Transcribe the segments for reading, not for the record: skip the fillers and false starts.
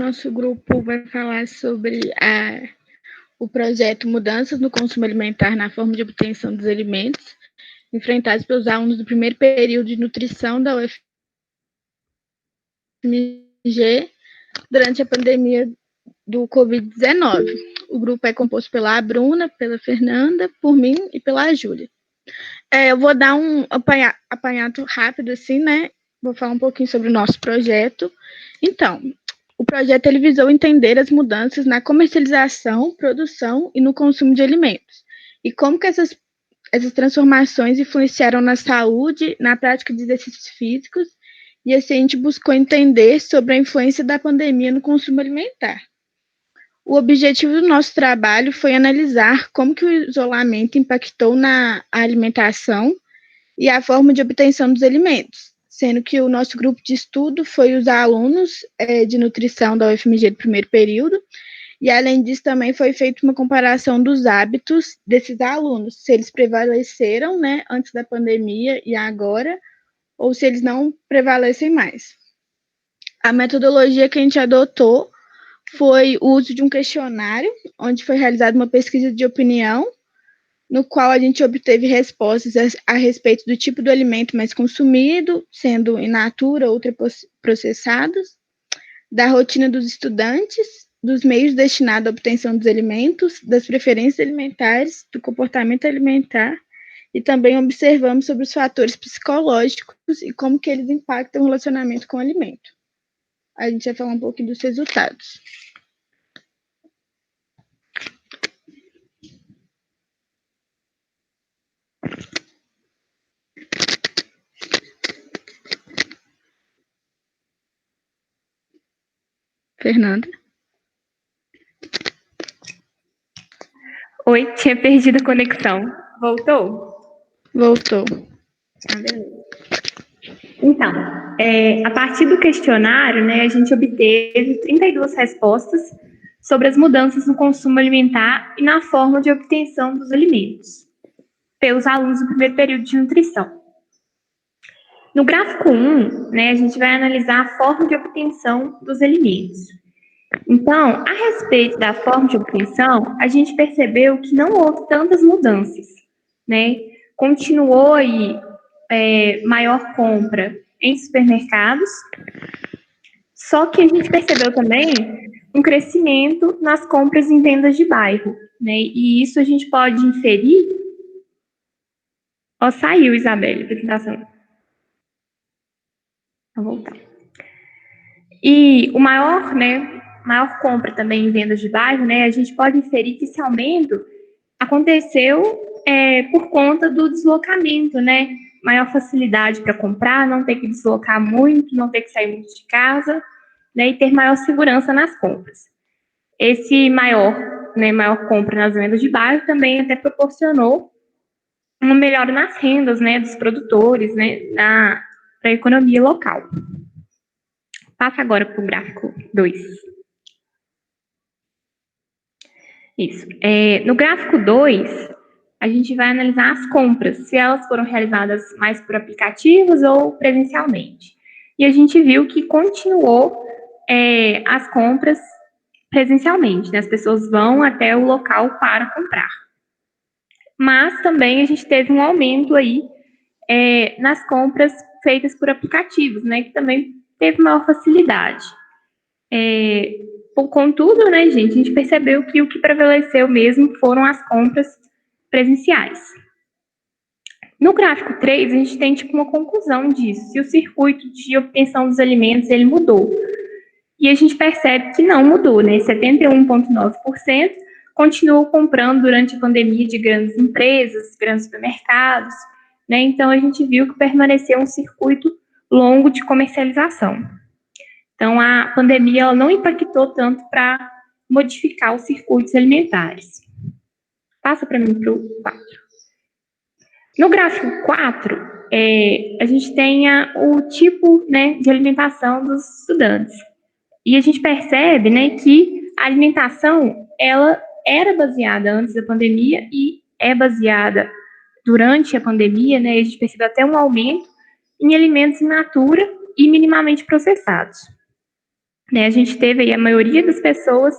nosso grupo vai falar sobre o projeto Mudanças no Consumo Alimentar na Forma de Obtenção dos Alimentos, enfrentados pelos alunos do primeiro período de nutrição da UFMG durante a pandemia do Covid-19. O grupo é composto pela Bruna, pela Fernanda, por mim e pela Júlia. Eu vou dar um apanhado rápido, assim, né? Vou falar um pouquinho sobre o nosso projeto. Então, o projeto ele visou entender as mudanças na comercialização, produção e no consumo de alimentos. E como que essas transformações influenciaram na saúde, na prática de exercícios físicos, e assim a gente buscou entender sobre a influência da pandemia no consumo alimentar. O objetivo do nosso trabalho foi analisar como que o isolamento impactou na alimentação e a forma de obtenção dos alimentos, sendo que o nosso grupo de estudo foi os alunos de nutrição da UFMG do primeiro período, e além disso também foi feita uma comparação dos hábitos desses alunos, se eles prevaleceram, né, antes da pandemia e agora, ou se eles não prevalecem mais. A metodologia que a gente adotou foi o uso de um questionário, onde foi realizada uma pesquisa de opinião, no qual a gente obteve respostas a respeito do tipo do alimento mais consumido, sendo in natura ou ultraprocessados, da rotina dos estudantes, dos meios destinados à obtenção dos alimentos, das preferências alimentares, do comportamento alimentar, e também observamos sobre os fatores psicológicos e como que eles impactam o relacionamento com o alimento. A gente vai falar um pouquinho dos resultados. Fernanda? Oi, tinha perdido a conexão. Voltou? Voltou. Beleza. Então, a partir do questionário, né, a gente obteve 32 respostas sobre as mudanças no consumo alimentar e na forma de obtenção dos alimentos, pelos alunos do primeiro período de nutrição. No gráfico 1, né, a gente vai analisar a forma de obtenção dos alimentos. Então, a respeito da forma de obtenção, a gente percebeu que não houve tantas mudanças, né? Continuou aí maior compra em supermercados, só que a gente percebeu também um crescimento nas compras em vendas de bairro, né? E isso a gente pode inferir. Ó, saiu, Isabelle, a apresentação. Vou voltar. E o maior compra também em vendas de bairro, né? A gente pode inferir que esse aumento aconteceu por conta do deslocamento, né? Maior facilidade para comprar, não ter que deslocar muito, não ter que sair muito de casa, né? E ter maior segurança nas compras. Esse maior compra nas vendas de bairro também até proporcionou uma melhora nas rendas, né? Dos produtores, né? Para a economia local. Passa agora para o gráfico 2. Isso. No gráfico 2, a gente vai analisar as compras, se elas foram realizadas mais por aplicativos ou presencialmente. E a gente viu que continuou as compras presencialmente, né? As pessoas vão até o local para comprar. Mas também a gente teve um aumento aí nas compras feitas por aplicativos, né? Que também teve maior facilidade. Contudo, né, gente, a gente percebeu que o que prevaleceu mesmo foram as compras presenciais. No gráfico 3, a gente tem uma conclusão disso, se o circuito de obtenção dos alimentos ele mudou. E a gente percebe que não mudou, né? 71,9% continuou comprando durante a pandemia de grandes empresas, grandes supermercados, né? Então a gente viu que permaneceu um circuito longo de comercialização. Então, a pandemia ela não impactou tanto para modificar os circuitos alimentares. Passa para mim para o 4. No gráfico 4, a gente tem o tipo, né, de alimentação dos estudantes. E a gente percebe, né, que a alimentação ela era baseada antes da pandemia e é baseada durante a pandemia, né? A gente percebeu até um aumento em alimentos in natura e minimamente processados. né? A gente teve aí a maioria das pessoas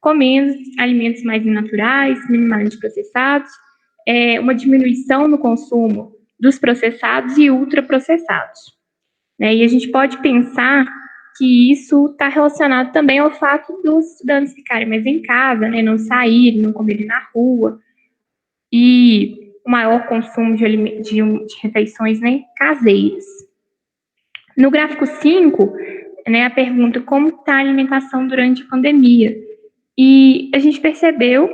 comendo alimentos mais naturais, minimamente processados, uma diminuição no consumo dos processados e ultraprocessados, né? E a gente pode pensar que isso está relacionado também ao fato dos estudantes ficarem mais em casa, né? Não saírem, não comerem na rua, e o maior consumo de refeições, né, caseiras. No gráfico 5, né, a pergunta como está a alimentação durante a pandemia. E a gente percebeu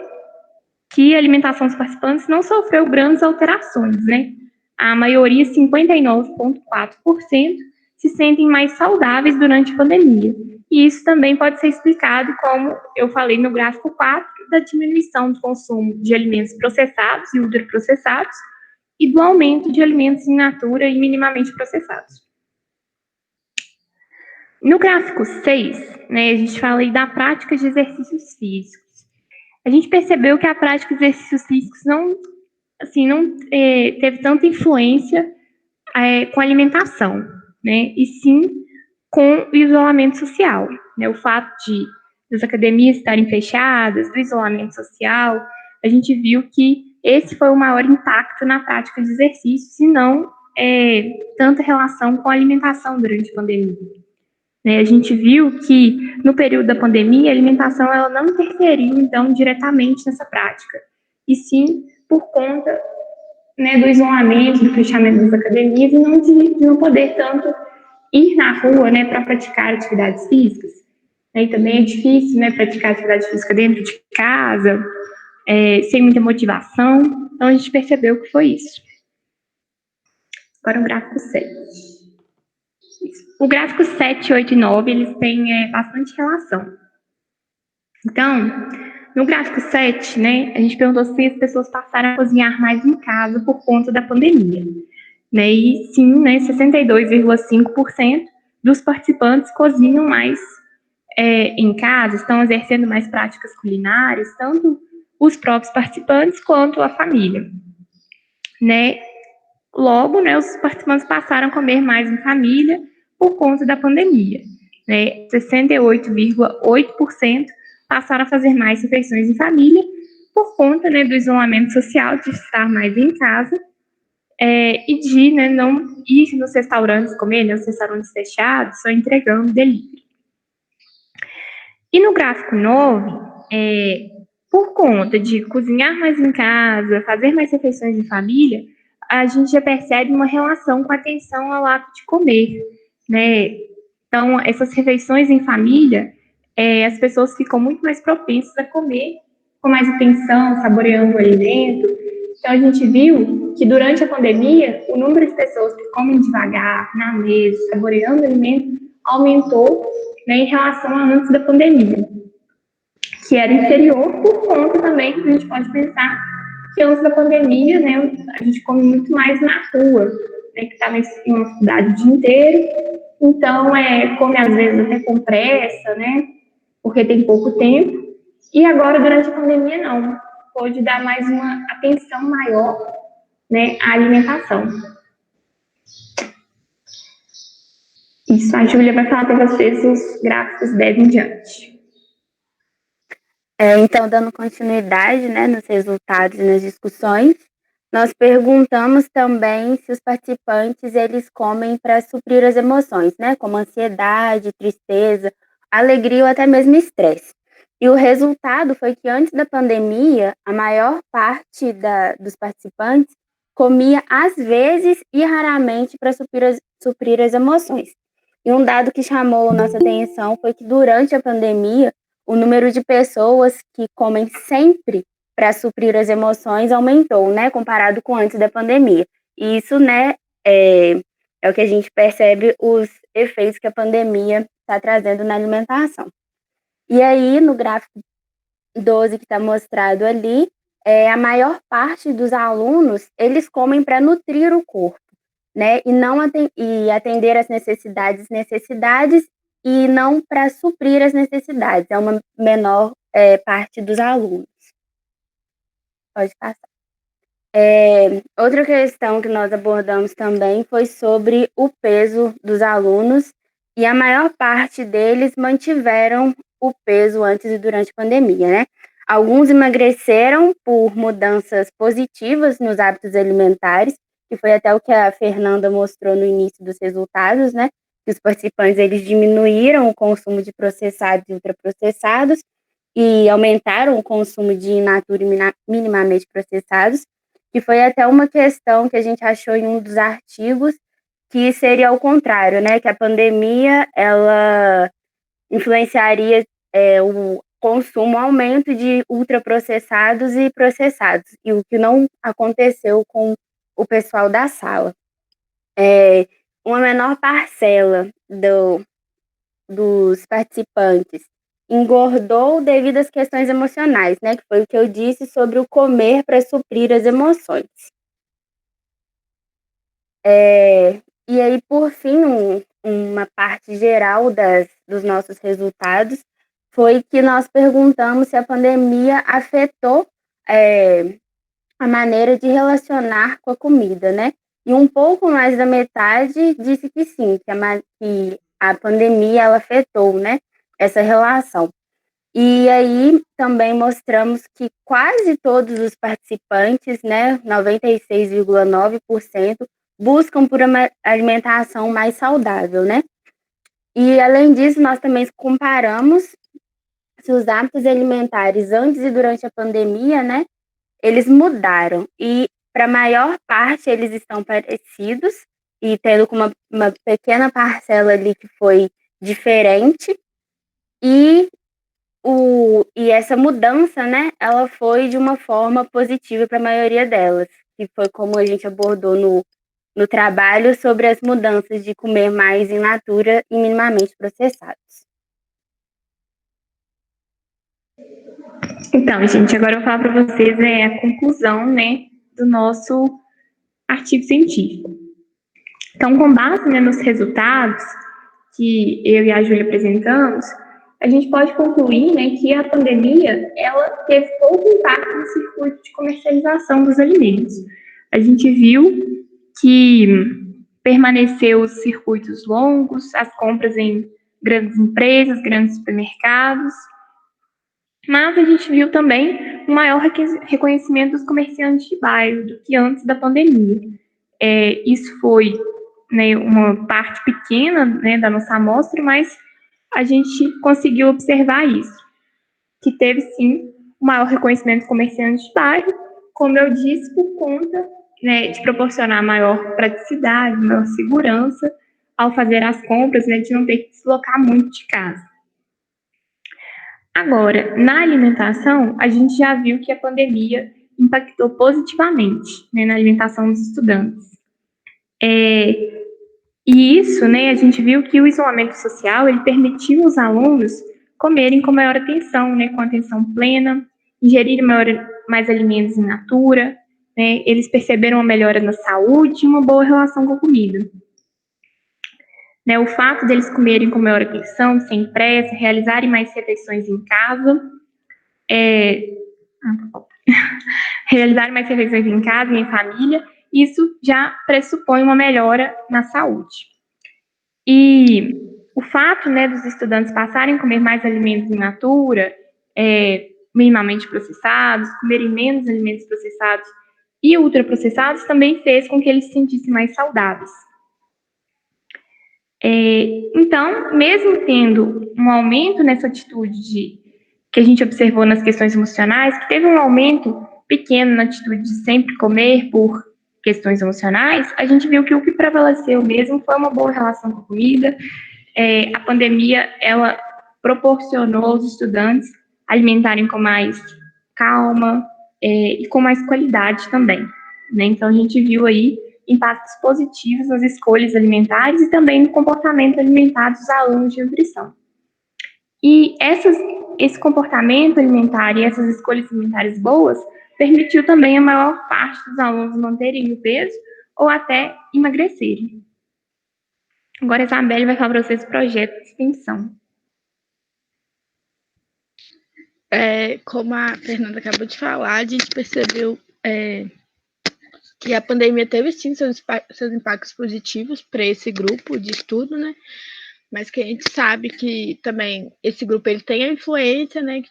que a alimentação dos participantes não sofreu grandes alterações, né? A maioria, 59,4%, se sentem mais saudáveis durante a pandemia. E isso também pode ser explicado, como eu falei no gráfico 4, da diminuição do consumo de alimentos processados e ultraprocessados e do aumento de alimentos in natura e minimamente processados. No gráfico 6, né, a gente fala aí da prática de exercícios físicos. A gente percebeu que a prática de exercícios físicos não teve tanta influência com a alimentação, né, e sim com o isolamento social, né, o fato das academias estarem fechadas, do isolamento social, a gente viu que esse foi o maior impacto na prática de exercícios e não tanta relação com a alimentação durante a pandemia. A gente viu que no período da pandemia a alimentação ela não interferiu então diretamente nessa prática, e sim por conta, né, do isolamento, do fechamento das academias e não de não poder tanto ir na rua, né, para praticar atividades físicas. E também é difícil, né, praticar atividade física dentro de casa, sem muita motivação. Então a gente percebeu que foi isso. Agora o gráfico 7. O gráfico 7, 8 e 9, eles têm bastante relação. Então, no gráfico 7, né, a gente perguntou se as pessoas passaram a cozinhar mais em casa por conta da pandemia. Né, e sim, né, 62,5% dos participantes cozinham mais em casa, estão exercendo mais práticas culinárias, tanto os próprios participantes quanto a família. Né? Logo, né, os participantes passaram a comer mais em família por conta da pandemia. Né? 68,8% passaram a fazer mais refeições em família por conta, né, do isolamento social, de estar mais em casa e de, né, não ir nos restaurantes comer, né, os restaurantes fechados, só entregando delivery. E no gráfico 9, por conta de cozinhar mais em casa, fazer mais refeições em família, a gente já percebe uma relação com a atenção ao ato de comer, né? Então, essas refeições em família, as pessoas ficam muito mais propensas a comer com mais atenção, saboreando o alimento. Então, a gente viu que durante a pandemia, o número de pessoas que comem devagar, na mesa, saboreando o alimento, aumentou, né, em relação a antes da pandemia, que era inferior por conta também que a gente pode pensar que antes da pandemia, né, a gente come muito mais na rua, né, que estava em uma cidade o dia inteiro, então come às vezes até com pressa, né, porque tem pouco tempo, e agora durante a pandemia não, pode dar mais uma atenção maior, né, à alimentação. Isso, a Júlia vai falar para vocês os gráficos 10 em diante. Então, dando continuidade, né, nos resultados e nas discussões, nós perguntamos também se os participantes eles comem para suprir as emoções, né, como ansiedade, tristeza, alegria ou até mesmo estresse. E o resultado foi que antes da pandemia, a maior parte dos participantes comia às vezes e raramente para suprir as emoções. E um dado que chamou nossa atenção foi que durante a pandemia, o número de pessoas que comem sempre para suprir as emoções aumentou, né, comparado com antes da pandemia. E isso, né, é o que a gente percebe os efeitos que a pandemia está trazendo na alimentação. E aí, no gráfico 12 que está mostrado ali, a maior parte dos alunos, eles comem para nutrir o corpo, né, e atender as necessidades e não para suprir as necessidades. É uma menor parte dos alunos. Pode passar. Outra questão que nós abordamos também foi sobre o peso dos alunos e a maior parte deles mantiveram o peso antes e durante a pandemia, né? Alguns emagreceram por mudanças positivas nos hábitos alimentares, que foi até o que a Fernanda mostrou no início dos resultados, né? Que os participantes eles diminuíram o consumo de processados e ultraprocessados e aumentaram o consumo de in natura e minimamente processados, que foi até uma questão que a gente achou em um dos artigos, que seria ao contrário, né? Que a pandemia ela influenciaria o consumo, o aumento de ultraprocessados e processados, e o que não aconteceu com o pessoal da sala. Uma menor parcela dos participantes engordou devido às questões emocionais, né? Que foi o que eu disse sobre o comer para suprir as emoções. E aí, por fim, uma parte geral dos nossos resultados foi que nós perguntamos se a pandemia afetou a maneira de relacionar com a comida, né? E um pouco mais da metade disse que sim, que a pandemia ela afetou, né, essa relação. E aí também mostramos que quase todos os participantes, né, 96,9%, buscam por uma alimentação mais saudável, né? E além disso, nós também comparamos se os hábitos alimentares antes e durante a pandemia, né, eles mudaram. E para a maior parte eles estão parecidos e tendo uma pequena parcela ali que foi diferente. E essa mudança, né, ela foi de uma forma positiva para a maioria delas, que foi como a gente abordou no trabalho sobre as mudanças de comer mais in natura e minimamente processados. Então, gente, agora eu vou falar para vocês a conclusão, né, do nosso artigo científico. Então, com base, né, nos resultados que eu e a Júlia apresentamos, a gente pode concluir, né, que a pandemia ela teve pouco impacto no circuito de comercialização dos alimentos. A gente viu que permaneceu os circuitos longos, as compras em grandes empresas, grandes supermercados, mas a gente viu também um maior reconhecimento dos comerciantes de bairro do que antes da pandemia. Isso foi, né, uma parte pequena, né, da nossa amostra, mas a gente conseguiu observar isso, que teve sim um maior reconhecimento dos comerciantes de bairro, como eu disse, por conta, né, de proporcionar maior praticidade, maior segurança ao fazer as compras, né, de não ter que deslocar muito de casa. Agora, na alimentação, a gente já viu que a pandemia impactou positivamente, né, na alimentação dos estudantes. E isso, né, a gente viu que o isolamento social, ele permitiu aos alunos comerem com maior atenção, né, com atenção plena, ingerirem mais alimentos in natura, né, eles perceberam uma melhora na saúde e uma boa relação com a comida. Né, o fato deles comerem com maior atenção, sem pressa, realizarem mais refeições em casa, realizarem mais refeições em casa e em família, isso já pressupõe uma melhora na saúde. E o fato, né, dos estudantes passarem a comer mais alimentos in natura, minimamente processados, comerem menos alimentos processados e ultraprocessados, também fez com que eles se sentissem mais saudáveis. Então, mesmo tendo um aumento nessa atitude que a gente observou nas questões emocionais, que teve um aumento pequeno na atitude de sempre comer por questões emocionais, a gente viu que o que prevaleceu mesmo foi uma boa relação com a comida. A pandemia, ela proporcionou aos estudantes alimentarem com mais calma e com mais qualidade também, né? Então, a gente viu aí impactos positivos nas escolhas alimentares e também no comportamento alimentar dos alunos de nutrição. E esse comportamento alimentar e essas escolhas alimentares boas permitiu também a maior parte dos alunos manterem o peso ou até emagrecerem. Agora a Isabelle vai falar para vocês o projeto de extensão. Como a Fernanda acabou de falar, a gente percebeu que a pandemia teve sim seus impactos positivos para esse grupo de estudo, né? mas que a gente sabe que também esse grupo ele tem a influência, né,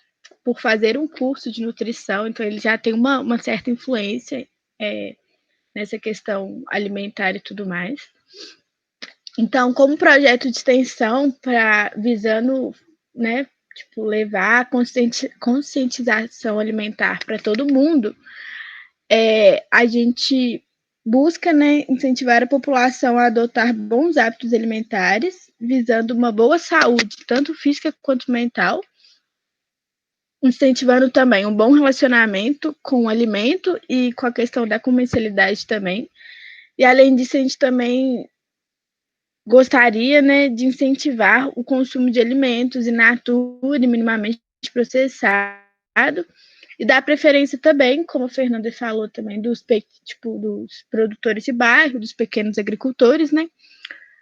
por fazer um curso de nutrição, então ele já tem uma certa influência nessa questão alimentar e tudo mais. Então, como projeto de extensão para visando, né, tipo, levar a conscientização alimentar para todo mundo, a gente busca, né, incentivar a população a adotar bons hábitos alimentares, visando uma boa saúde, tanto física quanto mental, incentivando também um bom relacionamento com o alimento e com a questão da comercialidade também. E além disso, a gente também gostaria, né, de incentivar o consumo de alimentos in natura e minimamente processado, e dar preferência também, como a Fernanda falou também, dos produtores de bairro, dos pequenos agricultores, né,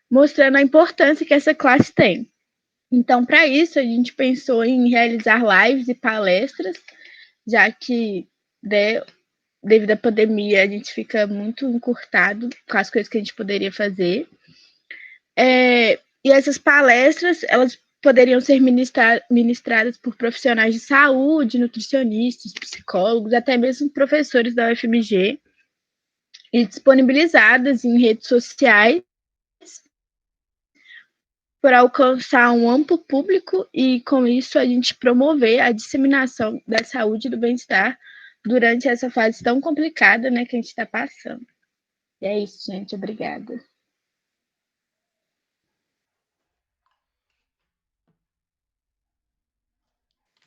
mostrando a importância que essa classe tem. Então, para isso, a gente pensou em realizar lives e palestras, já que, né, devido à pandemia, a gente fica muito encurtado com as coisas que a gente poderia fazer. E essas palestras, elas poderiam ser ministradas por profissionais de saúde, nutricionistas, psicólogos, até mesmo professores da UFMG, e disponibilizadas em redes sociais para alcançar um amplo público e, com isso, a gente promover a disseminação da saúde e do bem-estar durante essa fase tão complicada, né, que a gente está passando. E é isso, gente. Obrigada.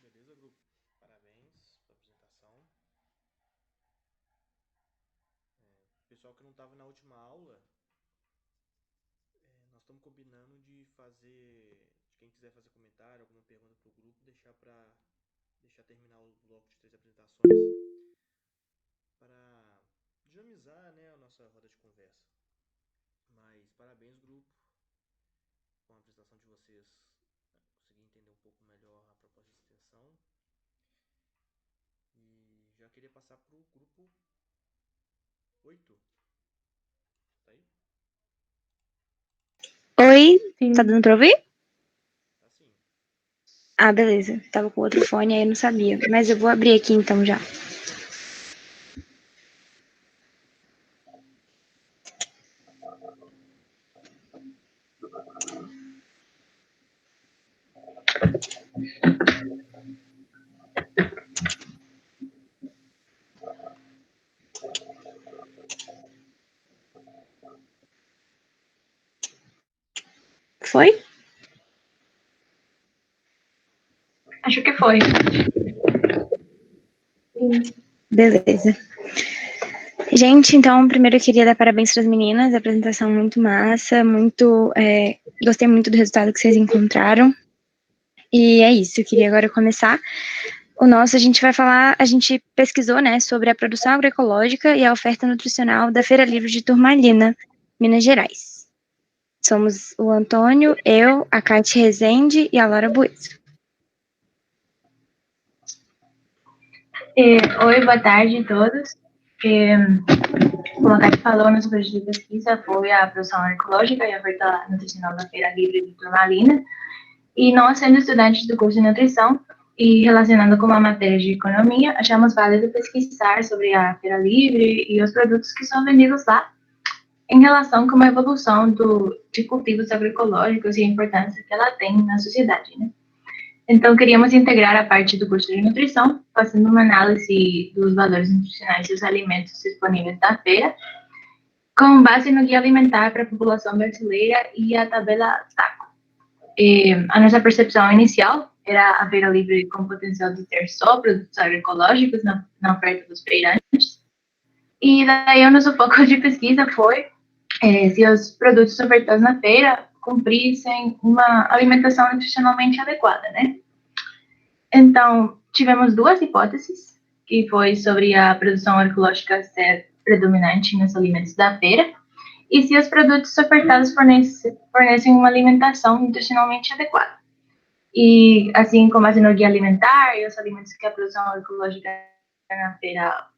Beleza, grupo? Parabéns pela apresentação. Pessoal que não estava na última aula, nós estamos combinando de fazer, quem quiser fazer comentário, alguma pergunta para o grupo, deixar terminar o bloco de 3 apresentações para dinamizar, né, a nossa roda de conversa. Mas parabéns, grupo, com a apresentação de vocês. Consegui entender um pouco melhor a proposta de extensão. E já queria passar para o grupo 8. Tá aí? Oi, tá dando pra ouvir? Tá sim. Ah, beleza. Tava com outro fone aí, eu não sabia. Mas eu vou abrir aqui então já. Foi? Acho que foi. Beleza. Gente, então, primeiro eu queria dar parabéns para as meninas, a apresentação muito massa, gostei muito do resultado que vocês encontraram. E é isso, eu queria agora começar. A gente pesquisou, né, sobre a produção agroecológica e a oferta nutricional da Feira Livre de Turmalina, Minas Gerais. Somos o Antônio, eu, a Cátia Rezende e a Laura Buiz. Oi, boa tarde a todos. Como a Cátia falou, nosso projeto de pesquisa foi a produção agroecológica e a oferta nutricional da Feira Livre de Turmalina. E nós, sendo estudantes do curso de nutrição e relacionando com uma matéria de economia, achamos válido pesquisar sobre a Feira Livre e os produtos que são vendidos lá, em relação com a evolução de cultivos agroecológicos e a importância que ela tem na sociedade, né? Então, queríamos integrar a parte do curso de nutrição, fazendo uma análise dos valores nutricionais dos alimentos disponíveis da feira, com base no guia alimentar para a população brasileira e a tabela SACO. A nossa percepção inicial era a feira livre com potencial de ter só produtos agroecológicos na oferta dos feirantes. E daí o nosso foco de pesquisa foi se os produtos ofertados na feira cumprissem uma alimentação nutricionalmente adequada, né? Então, tivemos duas hipóteses, que foi sobre a produção agroecológica ser predominante nos alimentos da feira, e se os produtos ofertados fornecem uma alimentação nutricionalmente adequada. E, assim como a no guia alimentar e os alimentos que a produção agroecológica na feira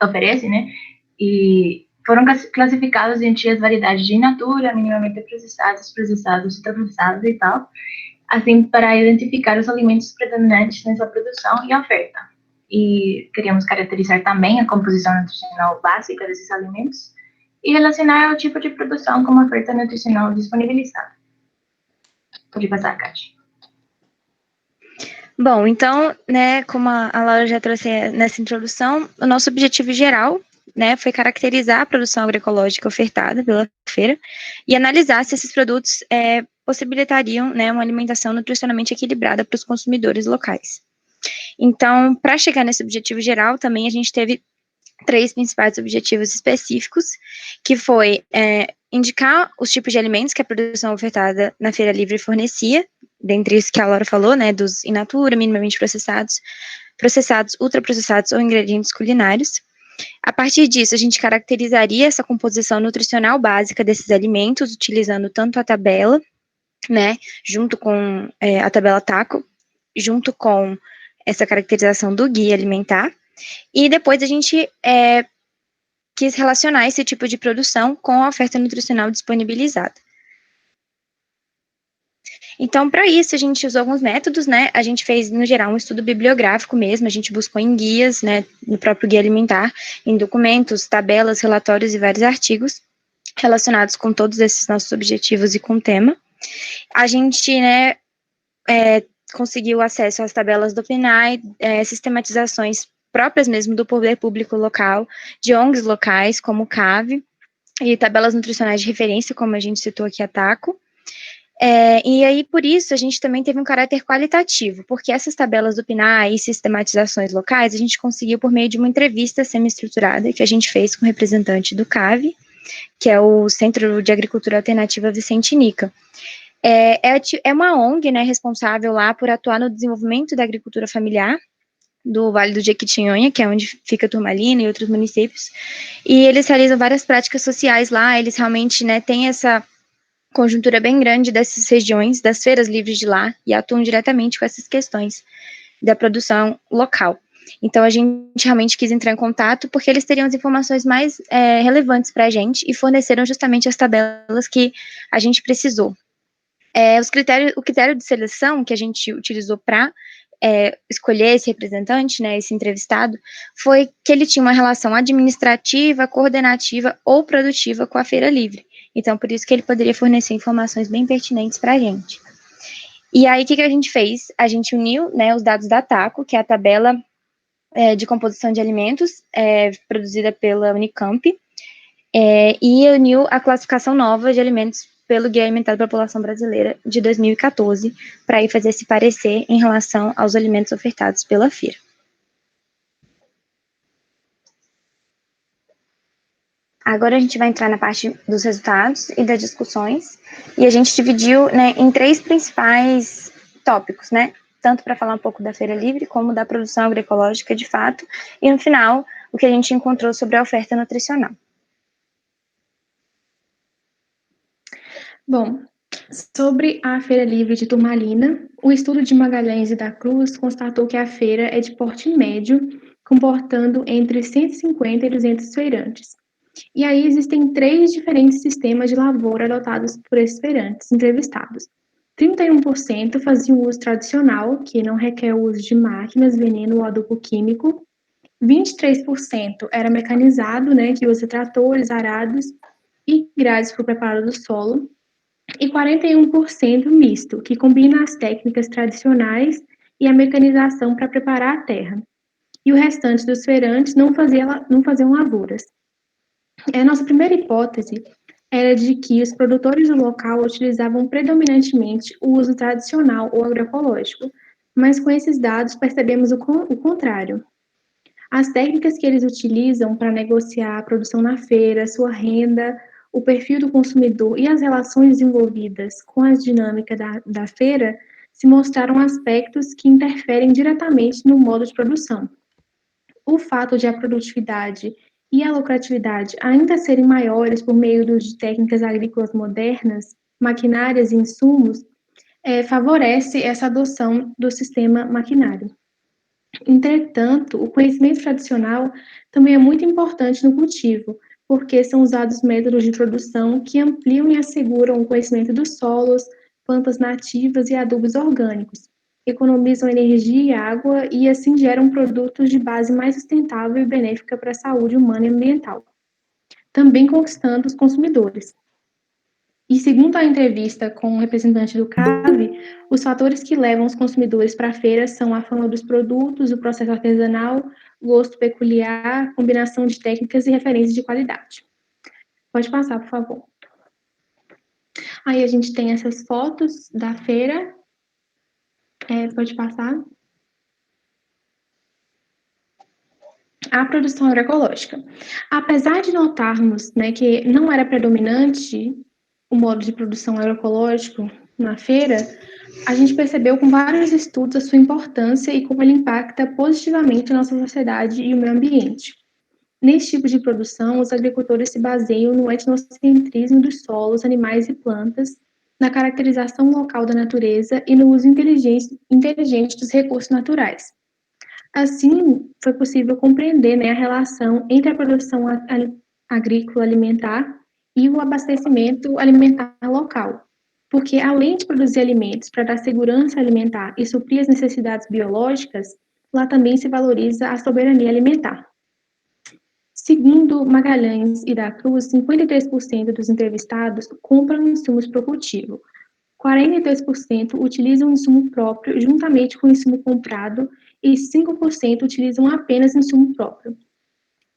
oferece, né? E foram classificados entre as variedades de in natura, minimamente processados, processados, ultraprocessados e tal, assim, para identificar os alimentos predominantes nessa produção e oferta. E queríamos caracterizar também a composição nutricional básica desses alimentos e relacionar o tipo de produção com a oferta nutricional disponibilizada. Pode passar, Kátia. Bom, então, né, como a Laura já trouxe nessa introdução, o nosso objetivo geral, né, foi caracterizar a produção agroecológica ofertada pela feira e analisar se esses produtos possibilitariam, né, uma alimentação nutricionalmente equilibrada para os consumidores locais. Então, para chegar nesse objetivo geral, também a gente teve 3 principais objetivos específicos, que foi indicar os tipos de alimentos que a produção ofertada na Feira Livre fornecia, dentre isso que a Laura falou, né, dos in natura, minimamente processados, ultraprocessados ou ingredientes culinários. A partir disso, a gente caracterizaria essa composição nutricional básica desses alimentos, utilizando tanto a tabela, né, junto com a tabela TACO, junto com essa caracterização do guia alimentar, e depois a gente quis relacionar esse tipo de produção com a oferta nutricional disponibilizada. Então, para isso, a gente usou alguns métodos, né? A gente fez, no geral, um estudo bibliográfico mesmo, a gente buscou em guias, né, no próprio guia alimentar, em documentos, tabelas, relatórios e vários artigos relacionados com todos esses nossos objetivos e com o tema. A gente, né, conseguiu acesso às tabelas do PNAE, sistematizações próprias mesmo do poder público local, de ONGs locais, como o CAV, e tabelas nutricionais de referência, como a gente citou aqui a TACO. E aí, por isso, a gente também teve um caráter qualitativo, porque essas tabelas do PNAE e sistematizações locais, a gente conseguiu por meio de uma entrevista semi-estruturada que a gente fez com o representante do CAV, que é o Centro de Agricultura Alternativa Vicente Nica. É uma ONG, né, responsável lá por atuar no desenvolvimento da agricultura familiar, do Vale do Jequitinhonha, que é onde fica Turmalina e outros municípios, e eles realizam várias práticas sociais lá, eles realmente, né, têm essa conjuntura bem grande dessas regiões, das feiras livres de lá, e atuam diretamente com essas questões da produção local. Então, a gente realmente quis entrar em contato, porque eles teriam as informações mais relevantes para a gente, e forneceram justamente as tabelas que a gente precisou. O critério de seleção que a gente utilizou para escolher esse representante, né, esse entrevistado, foi que ele tinha uma relação administrativa, coordenativa ou produtiva com a Feira Livre. Então, por isso que ele poderia fornecer informações bem pertinentes para a gente. E aí, o que a gente fez? A gente uniu, né, os dados da TACO, que é a tabela de composição de alimentos, produzida pela Unicamp, e uniu a classificação nova de alimentos pelo Guia Alimentar da População Brasileira de 2014, para ir fazer esse parecer em relação aos alimentos ofertados pela feira. Agora a gente vai entrar na parte dos resultados e das discussões, e a gente dividiu, né, em 3 principais tópicos, né, tanto para falar um pouco da Feira Livre, como da produção agroecológica de fato, e no final, o que a gente encontrou sobre a oferta nutricional. Bom, sobre a Feira Livre de Turmalina, o estudo de Magalhães e da Cruz constatou que a feira é de porte médio, comportando entre 150 e 200 feirantes. E aí existem 3 diferentes sistemas de lavoura adotados por esses feirantes entrevistados. 31% faziam uso tradicional, que não requer o uso de máquinas, veneno ou adubo químico. 23% era mecanizado, né, que usa tratores, arados e grades para o preparo do solo. E 41% misto, que combina as técnicas tradicionais e a mecanização para preparar a terra. E o restante dos feirantes não faziam lavouras. A nossa primeira hipótese era de que os produtores do local utilizavam predominantemente o uso tradicional ou agroecológico, mas com esses dados percebemos o contrário. As técnicas que eles utilizam para negociar a produção na feira, sua renda, o perfil do consumidor e as relações desenvolvidas com as dinâmicas da feira se mostraram aspectos que interferem diretamente no modo de produção. O fato de a produtividade e a lucratividade ainda serem maiores por meio de técnicas agrícolas modernas, maquinárias e insumos, favorece essa adoção do sistema maquinário. Entretanto, o conhecimento tradicional também é muito importante no cultivo, porque são usados métodos de produção que ampliam e asseguram o conhecimento dos solos, plantas nativas e adubos orgânicos, economizam energia e água e assim geram produtos de base mais sustentável e benéfica para a saúde humana e ambiental, também conquistando os consumidores. E segundo a entrevista com o representante do CAV, os fatores que levam os consumidores para a feira são a fama dos produtos, o processo artesanal, gosto peculiar, combinação de técnicas e referências de qualidade. Pode passar, por favor. Aí a gente tem essas fotos da feira. Pode passar. A produção agroecológica. Apesar de notarmos, né, que não era predominante o modo de produção agroecológico na feira, a gente percebeu com vários estudos a sua importância e como ele impacta positivamente a nossa sociedade e o meio ambiente. Nesse tipo de produção, os agricultores se baseiam no etnocentrismo dos solos, animais e plantas, na caracterização local da natureza e no uso inteligente dos recursos naturais. Assim, foi possível compreender, né, a relação entre a produção agrícola alimentar e o abastecimento alimentar local. Porque, além de produzir alimentos para dar segurança alimentar e suprir as necessidades biológicas, lá também se valoriza a soberania alimentar. Segundo Magalhães e da Cruz, 53% dos entrevistados compram insumos para o cultivo, 42% utilizam insumo próprio juntamente com o insumo comprado e 5% utilizam apenas insumo próprio.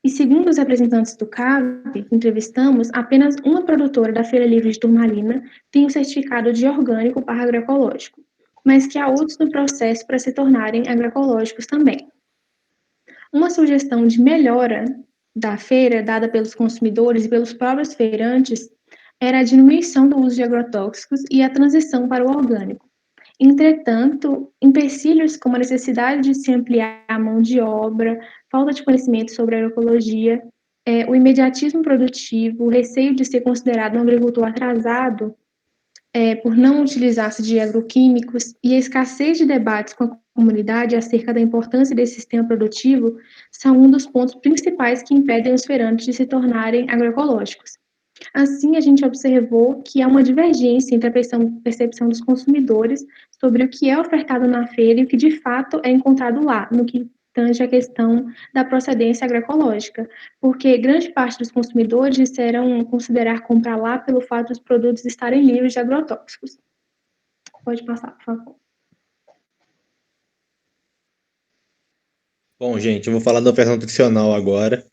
E segundo os representantes do CAV, que entrevistamos, apenas uma produtora da Feira Livre de Turmalina tem o certificado de orgânico para agroecológico, mas que há outros no processo para se tornarem agroecológicos também. Uma sugestão de melhora da feira, dada pelos consumidores e pelos próprios feirantes, era a diminuição do uso de agrotóxicos e a transição para o orgânico. Entretanto, empecilhos como a necessidade de se ampliar a mão de obra, falta de conhecimento sobre a agroecologia, o imediatismo produtivo, o receio de ser considerado um agricultor atrasado, por não utilizar-se de agroquímicos, e a escassez de debates com a comunidade acerca da importância desse sistema produtivo são um dos pontos principais que impedem os feirantes de se tornarem agroecológicos. Assim, a gente observou que há uma divergência entre a percepção dos consumidores sobre o que é ofertado na feira e o que de fato é encontrado lá, no que tange a questão da procedência agroecológica, porque grande parte dos consumidores disseram considerar comprar lá pelo fato dos produtos estarem livres de agrotóxicos. Pode passar, por favor. Bom, gente, eu vou falar da oferta nutricional agora.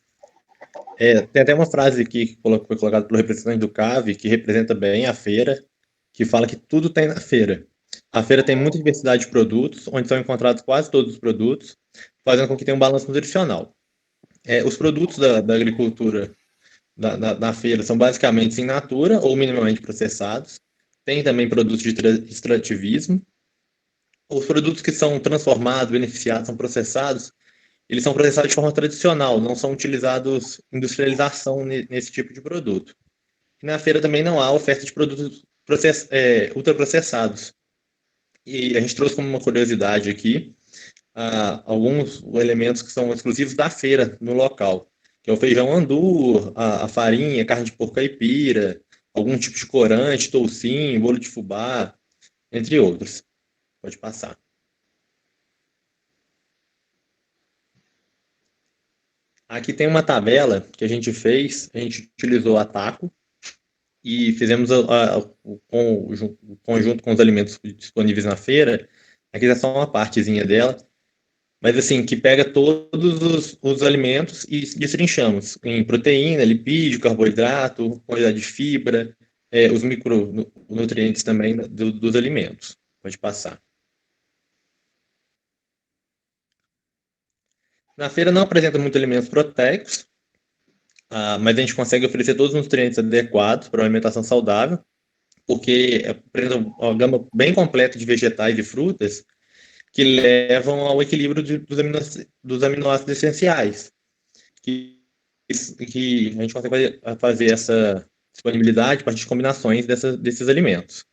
Tem até uma frase aqui que foi colocada pelo representante do CAV, que representa bem a feira, que fala que tudo tem na feira. A feira tem muita diversidade de produtos, onde são encontrados quase todos os produtos, fazendo com que tenha um balanço nutricional. Os produtos da agricultura na feira são basicamente in natura ou minimamente processados. Tem também produtos de extrativismo. Os produtos que são transformados, beneficiados, são processados, eles são processados de forma tradicional, não são utilizados industrialização nesse tipo de produto. E na feira também não há oferta de produtos ultraprocessados. E a gente trouxe como uma curiosidade aqui alguns elementos que são exclusivos da feira no local, que é o feijão andu, a farinha, carne de porco caipira, algum tipo de corante, toucinho, bolo de fubá, entre outros. Pode passar. Aqui tem uma tabela que a gente fez, a gente utilizou a taco e fizemos o conjunto com os alimentos disponíveis na feira. Aqui é só uma partezinha dela, mas assim, que pega todos os alimentos e destrinchamos em proteína, lipídio, carboidrato, quantidade de fibra, os micronutrientes também dos alimentos. Pode passar. Na feira não apresenta muitos alimentos proteicos, mas a gente consegue oferecer todos os nutrientes adequados para uma alimentação saudável, porque apresenta uma gama bem completa de vegetais e frutas que levam ao equilíbrio dos aminoácidos essenciais, que a gente consegue fazer essa disponibilidade a partir de combinações desses alimentos.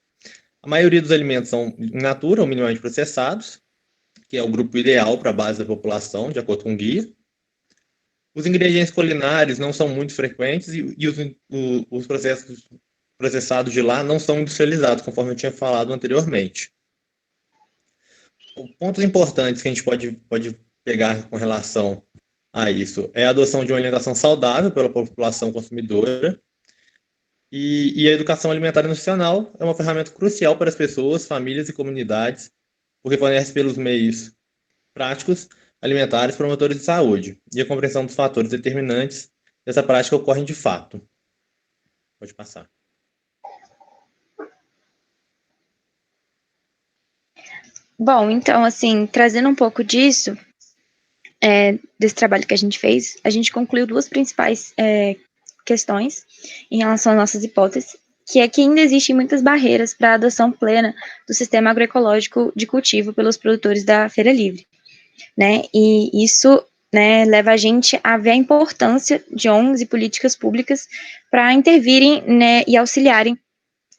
A maioria dos alimentos são in natura ou minimamente processados, que é o grupo ideal para a base da população, de acordo com o guia. Os ingredientes culinários não são muito frequentes e os processados de lá não são industrializados, conforme eu tinha falado anteriormente. Pontos importantes que a gente pode pegar com relação a isso é a adoção de uma alimentação saudável pela população consumidora e a educação alimentar e nutricional é uma ferramenta crucial para as pessoas, famílias e comunidades, porque fornece pelos meios práticos, alimentares, promotores de saúde e a compreensão dos fatores determinantes dessa prática ocorrem de fato. Pode passar. Bom, então, assim, trazendo um pouco disso, desse trabalho que a gente fez, a gente concluiu duas principais questões em relação às nossas hipóteses, que é que ainda existem muitas barreiras para a adoção plena do sistema agroecológico de cultivo pelos produtores da Feira Livre, né? E isso, né, leva a gente a ver a importância de ONGs e políticas públicas para intervirem, né, e auxiliarem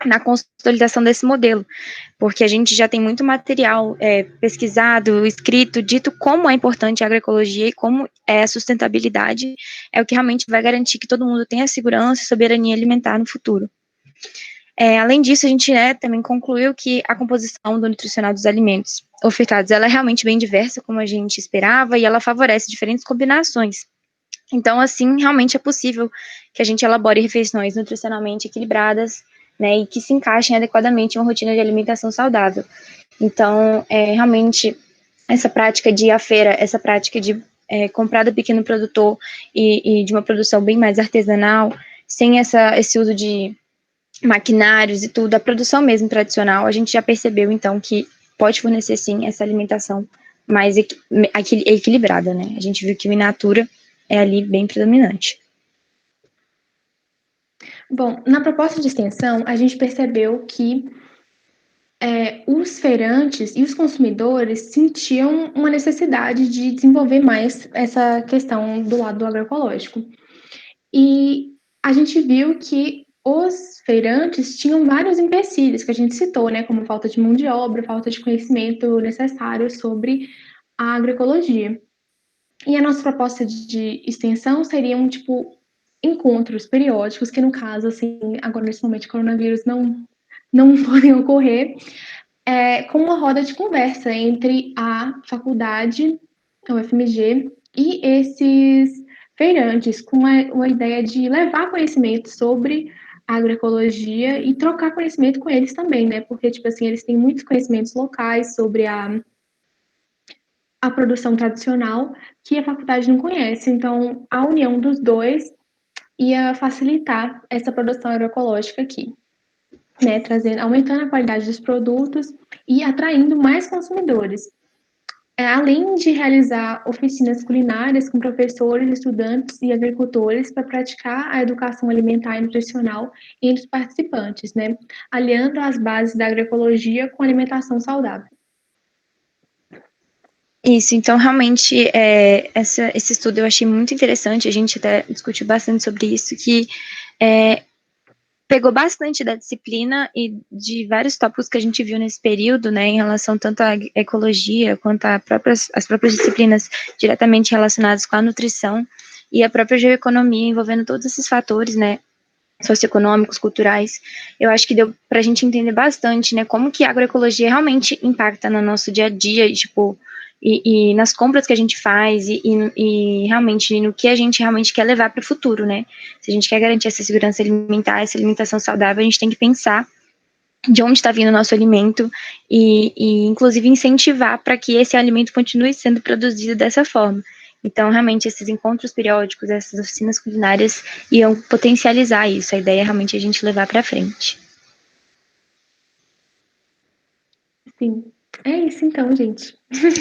na consolidação desse modelo, porque a gente já tem muito material pesquisado, escrito, dito como é importante a agroecologia e como é a sustentabilidade, é o que realmente vai garantir que todo mundo tenha segurança e soberania alimentar no futuro. Além disso, a gente também concluiu que a composição do nutricional dos alimentos ofertados, ela é realmente bem diversa, como a gente esperava, e ela favorece diferentes combinações. Então, assim, realmente é possível que a gente elabore refeições nutricionalmente equilibradas, né, e que se encaixem adequadamente em uma rotina de alimentação saudável. Então, realmente, essa prática de ir à feira, essa prática de comprar do pequeno produtor e de uma produção bem mais artesanal, sem esse uso de maquinários e tudo, a produção mesmo tradicional, a gente já percebeu, então, que pode fornecer, sim, essa alimentação mais equilibrada, né? A gente viu que o in natura é ali bem predominante. Bom, na proposta de extensão, a gente percebeu que os feirantes e os consumidores sentiam uma necessidade de desenvolver mais essa questão do lado do agroecológico. E a gente viu que os feirantes tinham vários empecilhos que a gente citou, né, como falta de mão de obra, falta de conhecimento necessário sobre a agroecologia. E a nossa proposta de extensão seriam, tipo, encontros periódicos, que no caso, assim, agora nesse momento de coronavírus não podem ocorrer, com uma roda de conversa entre a faculdade, a UFMG, e esses feirantes, com a ideia de levar conhecimento sobre a agroecologia e trocar conhecimento com eles também, né? Porque, tipo assim, eles têm muitos conhecimentos locais sobre a produção tradicional que a faculdade não conhece. Então, a união dos dois ia facilitar essa produção agroecológica aqui, né? Aumentando a qualidade dos produtos e atraindo mais consumidores. Além de realizar oficinas culinárias com professores, estudantes e agricultores para praticar a educação alimentar e nutricional entre os participantes, né? Aliando as bases da agroecologia com a alimentação saudável. Isso, então realmente esse estudo eu achei muito interessante, a gente até discutiu bastante sobre isso, que pegou bastante da disciplina e de vários tópicos que a gente viu nesse período, né, em relação tanto à ecologia quanto às próprias disciplinas diretamente relacionadas com a nutrição e a própria geoeconomia, envolvendo todos esses fatores, né, socioeconômicos, culturais. Eu acho que deu para a gente entender bastante, né, como que a agroecologia realmente impacta no nosso dia a dia, tipo, e nas compras que a gente faz e realmente no que a gente realmente quer levar para o futuro, né? Se a gente quer garantir essa segurança alimentar, essa alimentação saudável, a gente tem que pensar de onde está vindo o nosso alimento e inclusive incentivar para que esse alimento continue sendo produzido dessa forma. Então, realmente, esses encontros periódicos, essas oficinas culinárias iam potencializar isso. A ideia é realmente a gente levar para frente. Sim. É isso então, gente. Beleza,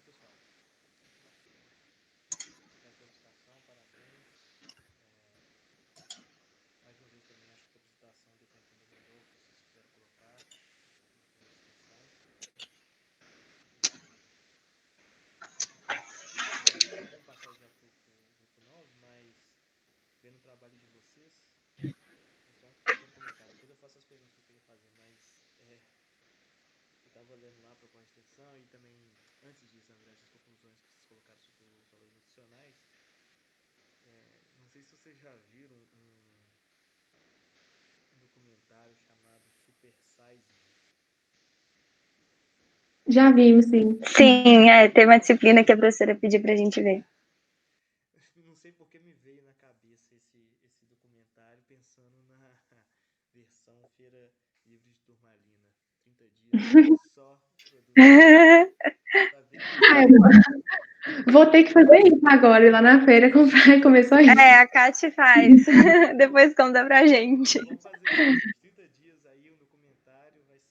pessoal. Apresentação, parabéns. Mais uma vez também acho que a apresentação deu para entender melhor o que vocês quiseram colocar nas extensões. Não vou passar já para o grupo 9, mas vendo o trabalho de vocês, é só um pequeno comentário. Toda estava lendo lá a proposta de extensão e também, antes disso, na verdade, as conclusões que vocês colocaram sobre os valores nutricionais. Não sei se vocês já viram um documentário chamado Super Size Me. Já vimos, sim. Sim, tem uma disciplina que a professora pediu pra gente ver. Não sei porque me veio na cabeça esse documentário pensando na versão Feira Livre de Turmalina. 30 dias só produtos. Vou ter que fazer isso agora, ir lá na feira comprar e comer só isso. A Kate faz. Depois conta pra gente. Vamos fazer isso, gente. 30 dias aí, um documentário vai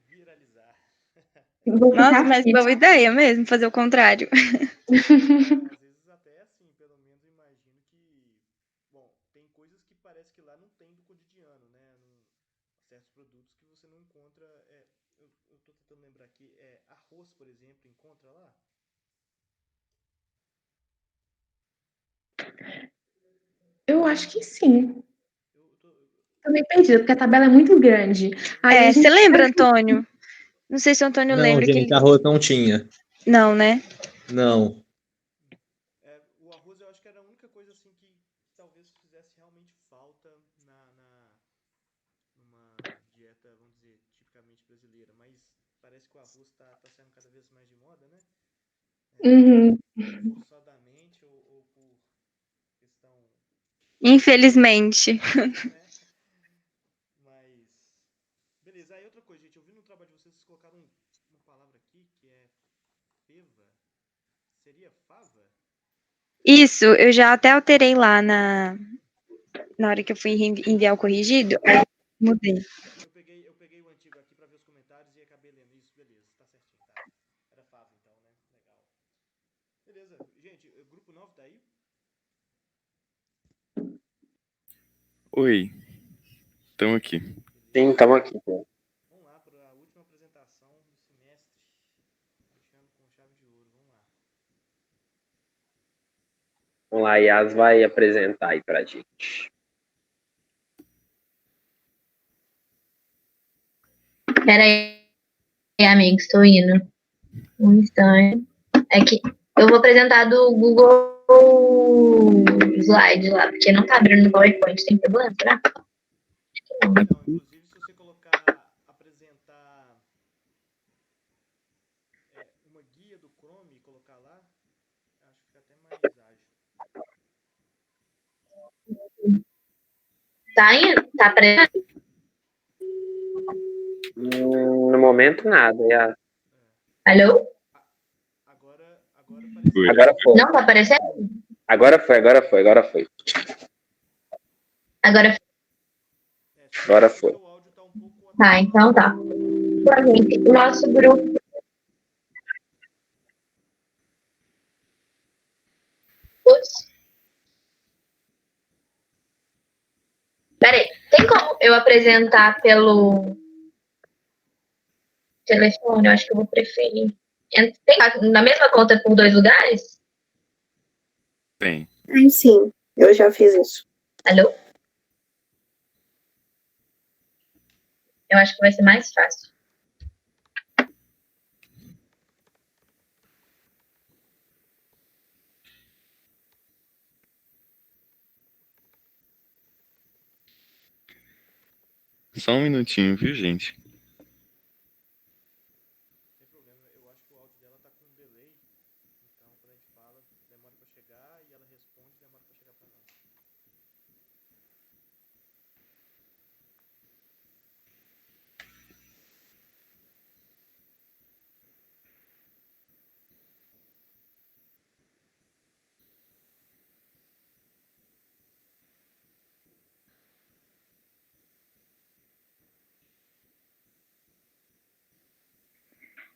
viralizar. Nossa, mas boa ideia mesmo, fazer o contrário. Às vezes até assim, pelo menos eu imagino que, bom, tem coisas que parece que lá não tem do cotidiano, né? Certos produtos que você não encontra. Eu tô tentando lembrar aqui, arroz, por exemplo, encontra lá? Eu acho que sim. Tô meio perdida, porque a tabela é muito grande. Aí Você lembra, Antônio? Não sei se o Antônio Não, lembra que gente, ele... arroz não tinha. Não, né? Não. O arroz eu acho que era a única coisa assim que talvez fizesse realmente falta numa dieta, vamos dizer, tipicamente brasileira. Mas parece que o arroz tá saindo cada vez mais de moda, né? Forçadamente ou por questão... Infelizmente. Né? Mas... Beleza, aí outra coisa, gente. Eu vi no trabalho de vocês colocaram uma palavra aqui que é feva. Seria fava? Isso, eu já até alterei lá na hora que eu fui enviar o corrigido, aí mudei. Eu peguei o antigo aqui pra ver os comentários e acabei lendo isso. Beleza, tá certinho, tá? Era fava então, né? Legal. Beleza, gente, o grupo 9 tá aí? Oi, estamos aqui. Sim, estamos aqui. Vamos lá para a última apresentação do semestre. Fechando com chave de ouro. Vamos lá. Vamos lá, Yas vai apresentar aí pra gente. Pera aí, amigos, estou indo. Um instante. É que eu vou apresentar do Google Slide lá, porque não tá abrindo no PowerPoint, tem problema, será? Não, inclusive, se você colocar, apresentar uma guia do Chrome e colocar lá, acho que fica até mais ágil. Tá indo? Tá apresentando? No momento, nada, Yas. Alô? Agora apareceu. Agora foi. Não tá aparecendo? Agora foi. Agora foi. O áudio tá um pouco... tá, então tá. Bom, gente, o nosso grupo. Peraí, tem como eu apresentar pelo telefone? Eu acho que eu vou preferir. Tem na mesma conta por 2 lugares? Tem. Sim, eu já fiz isso. Alô? Eu acho que vai ser mais fácil. Só um minutinho, viu, gente? Sem problema, eu acho que o áudio dela tá com um delay. Então, quando a gente fala, demora pra chegar e ela responde, demora pra chegar pra nós.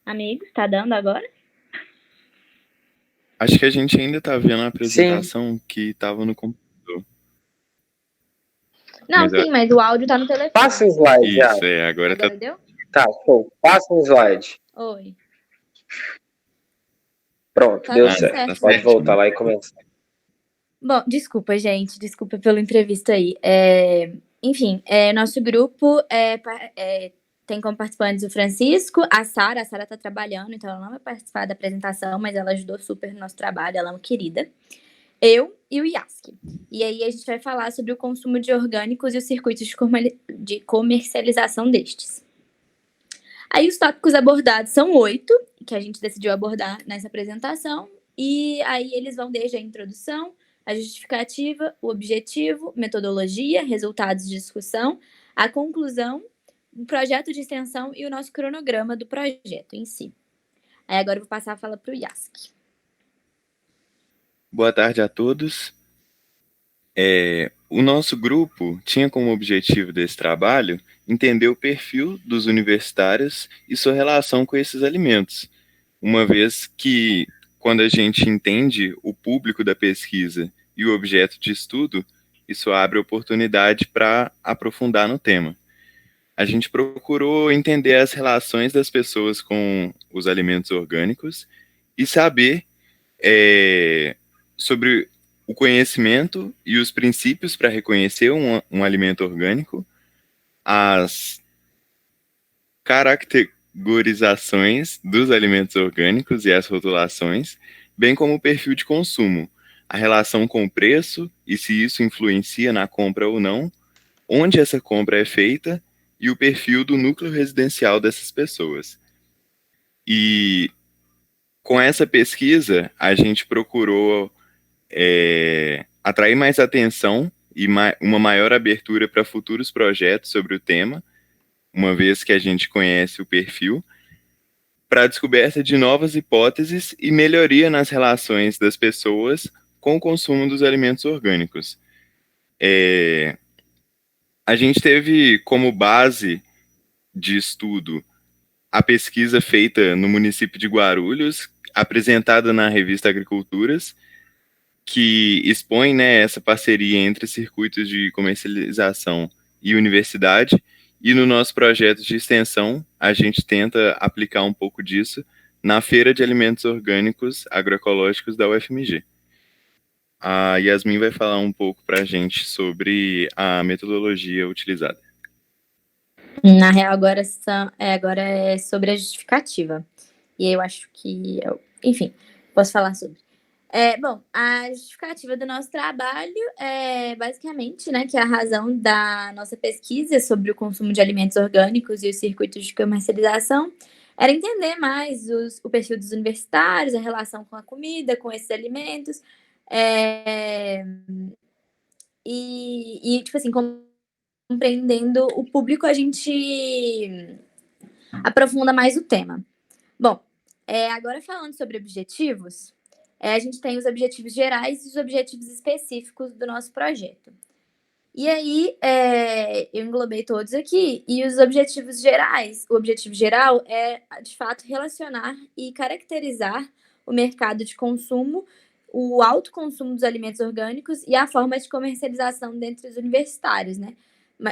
Amigos, tá dando agora? Acho que a gente ainda tá vendo a apresentação que tava no computador. Não, sim, mas o áudio tá no telefone. Passa um slide, Yas. Isso, agora Agora tá... deu? Tá, show. Passa um slide. Oi. Pronto, Tá deu tudo certo. certo, Pode né? voltar lá e começar. Bom, desculpa, gente. Desculpa pelo imprevisto aí. enfim, nosso grupo tem como participantes o Francisco, a Sara está trabalhando, então ela não vai participar da apresentação, mas ela ajudou super no nosso trabalho, ela é uma querida. Eu e o Yaski. E aí a gente vai falar sobre o consumo de orgânicos e os circuitos de comercialização destes. Aí os tópicos abordados são 8, que a gente decidiu abordar nessa apresentação, e aí eles vão desde a introdução, a justificativa, o objetivo, metodologia, resultados de discussão, a conclusão, o projeto de extensão e o nosso cronograma do projeto em si. Aí agora eu vou passar a fala para o Yaski. Boa tarde a todos. O nosso grupo tinha como objetivo desse trabalho entender o perfil dos universitários e sua relação com esses alimentos, uma vez que, quando a gente entende o público da pesquisa e o objeto de estudo, isso abre oportunidade para aprofundar no tema. A gente procurou entender as relações das pessoas com os alimentos orgânicos e saber sobre o conhecimento e os princípios para reconhecer um alimento orgânico, as caracterizações dos alimentos orgânicos e as rotulações, bem como o perfil de consumo, a relação com o preço e se isso influencia na compra ou não, onde essa compra é feita e o perfil do núcleo residencial dessas pessoas. E com essa pesquisa, a gente procurou atrair mais atenção e uma maior abertura para futuros projetos sobre o tema, uma vez que a gente conhece o perfil, para a descoberta de novas hipóteses e melhoria nas relações das pessoas com o consumo dos alimentos orgânicos. A gente teve como base de estudo a pesquisa feita no município de Guarulhos, apresentada na revista Agriculturas, que expõe, né, essa parceria entre circuitos de comercialização e universidade, e no nosso projeto de extensão, a gente tenta aplicar um pouco disso na Feira de Alimentos Orgânicos Agroecológicos da UFMG. A Yasmin vai falar um pouco para a gente sobre a metodologia utilizada. Na real, agora é sobre a justificativa. E eu acho que, enfim, posso falar sobre. Bom, a justificativa do nosso trabalho é basicamente, né, que a razão da nossa pesquisa sobre o consumo de alimentos orgânicos e os circuitos de comercialização era entender mais o perfil dos universitários, a relação com a comida, com esses alimentos, tipo assim, compreendendo o público, a gente aprofunda mais o tema. Bom, agora falando sobre objetivos, a gente tem os objetivos gerais e os objetivos específicos do nosso projeto. E aí, eu englobei todos aqui, e os objetivos gerais, o objetivo geral é, de fato, relacionar e caracterizar o mercado de consumo, o alto consumo dos alimentos orgânicos e a forma de comercialização dentre os universitários, né?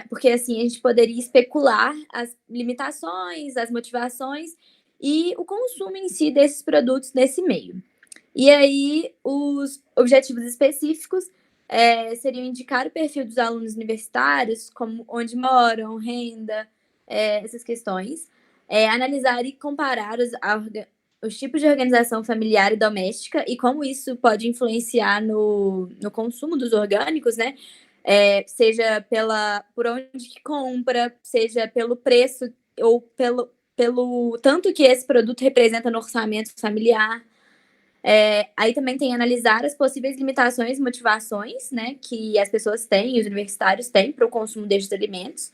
Porque, assim, a gente poderia especular as limitações, as motivações e o consumo em si desses produtos nesse meio. E aí, os objetivos específicos seriam indicar o perfil dos alunos universitários, como onde moram, renda, essas questões, analisar e comparar os tipos de organização familiar e doméstica e como isso pode influenciar no consumo dos orgânicos, né? Seja por onde que compra, seja pelo preço ou pelo tanto que esse produto representa no orçamento familiar. Aí também tem analisar as possíveis limitações e motivações, né, que as pessoas têm, os universitários têm para o consumo destes alimentos.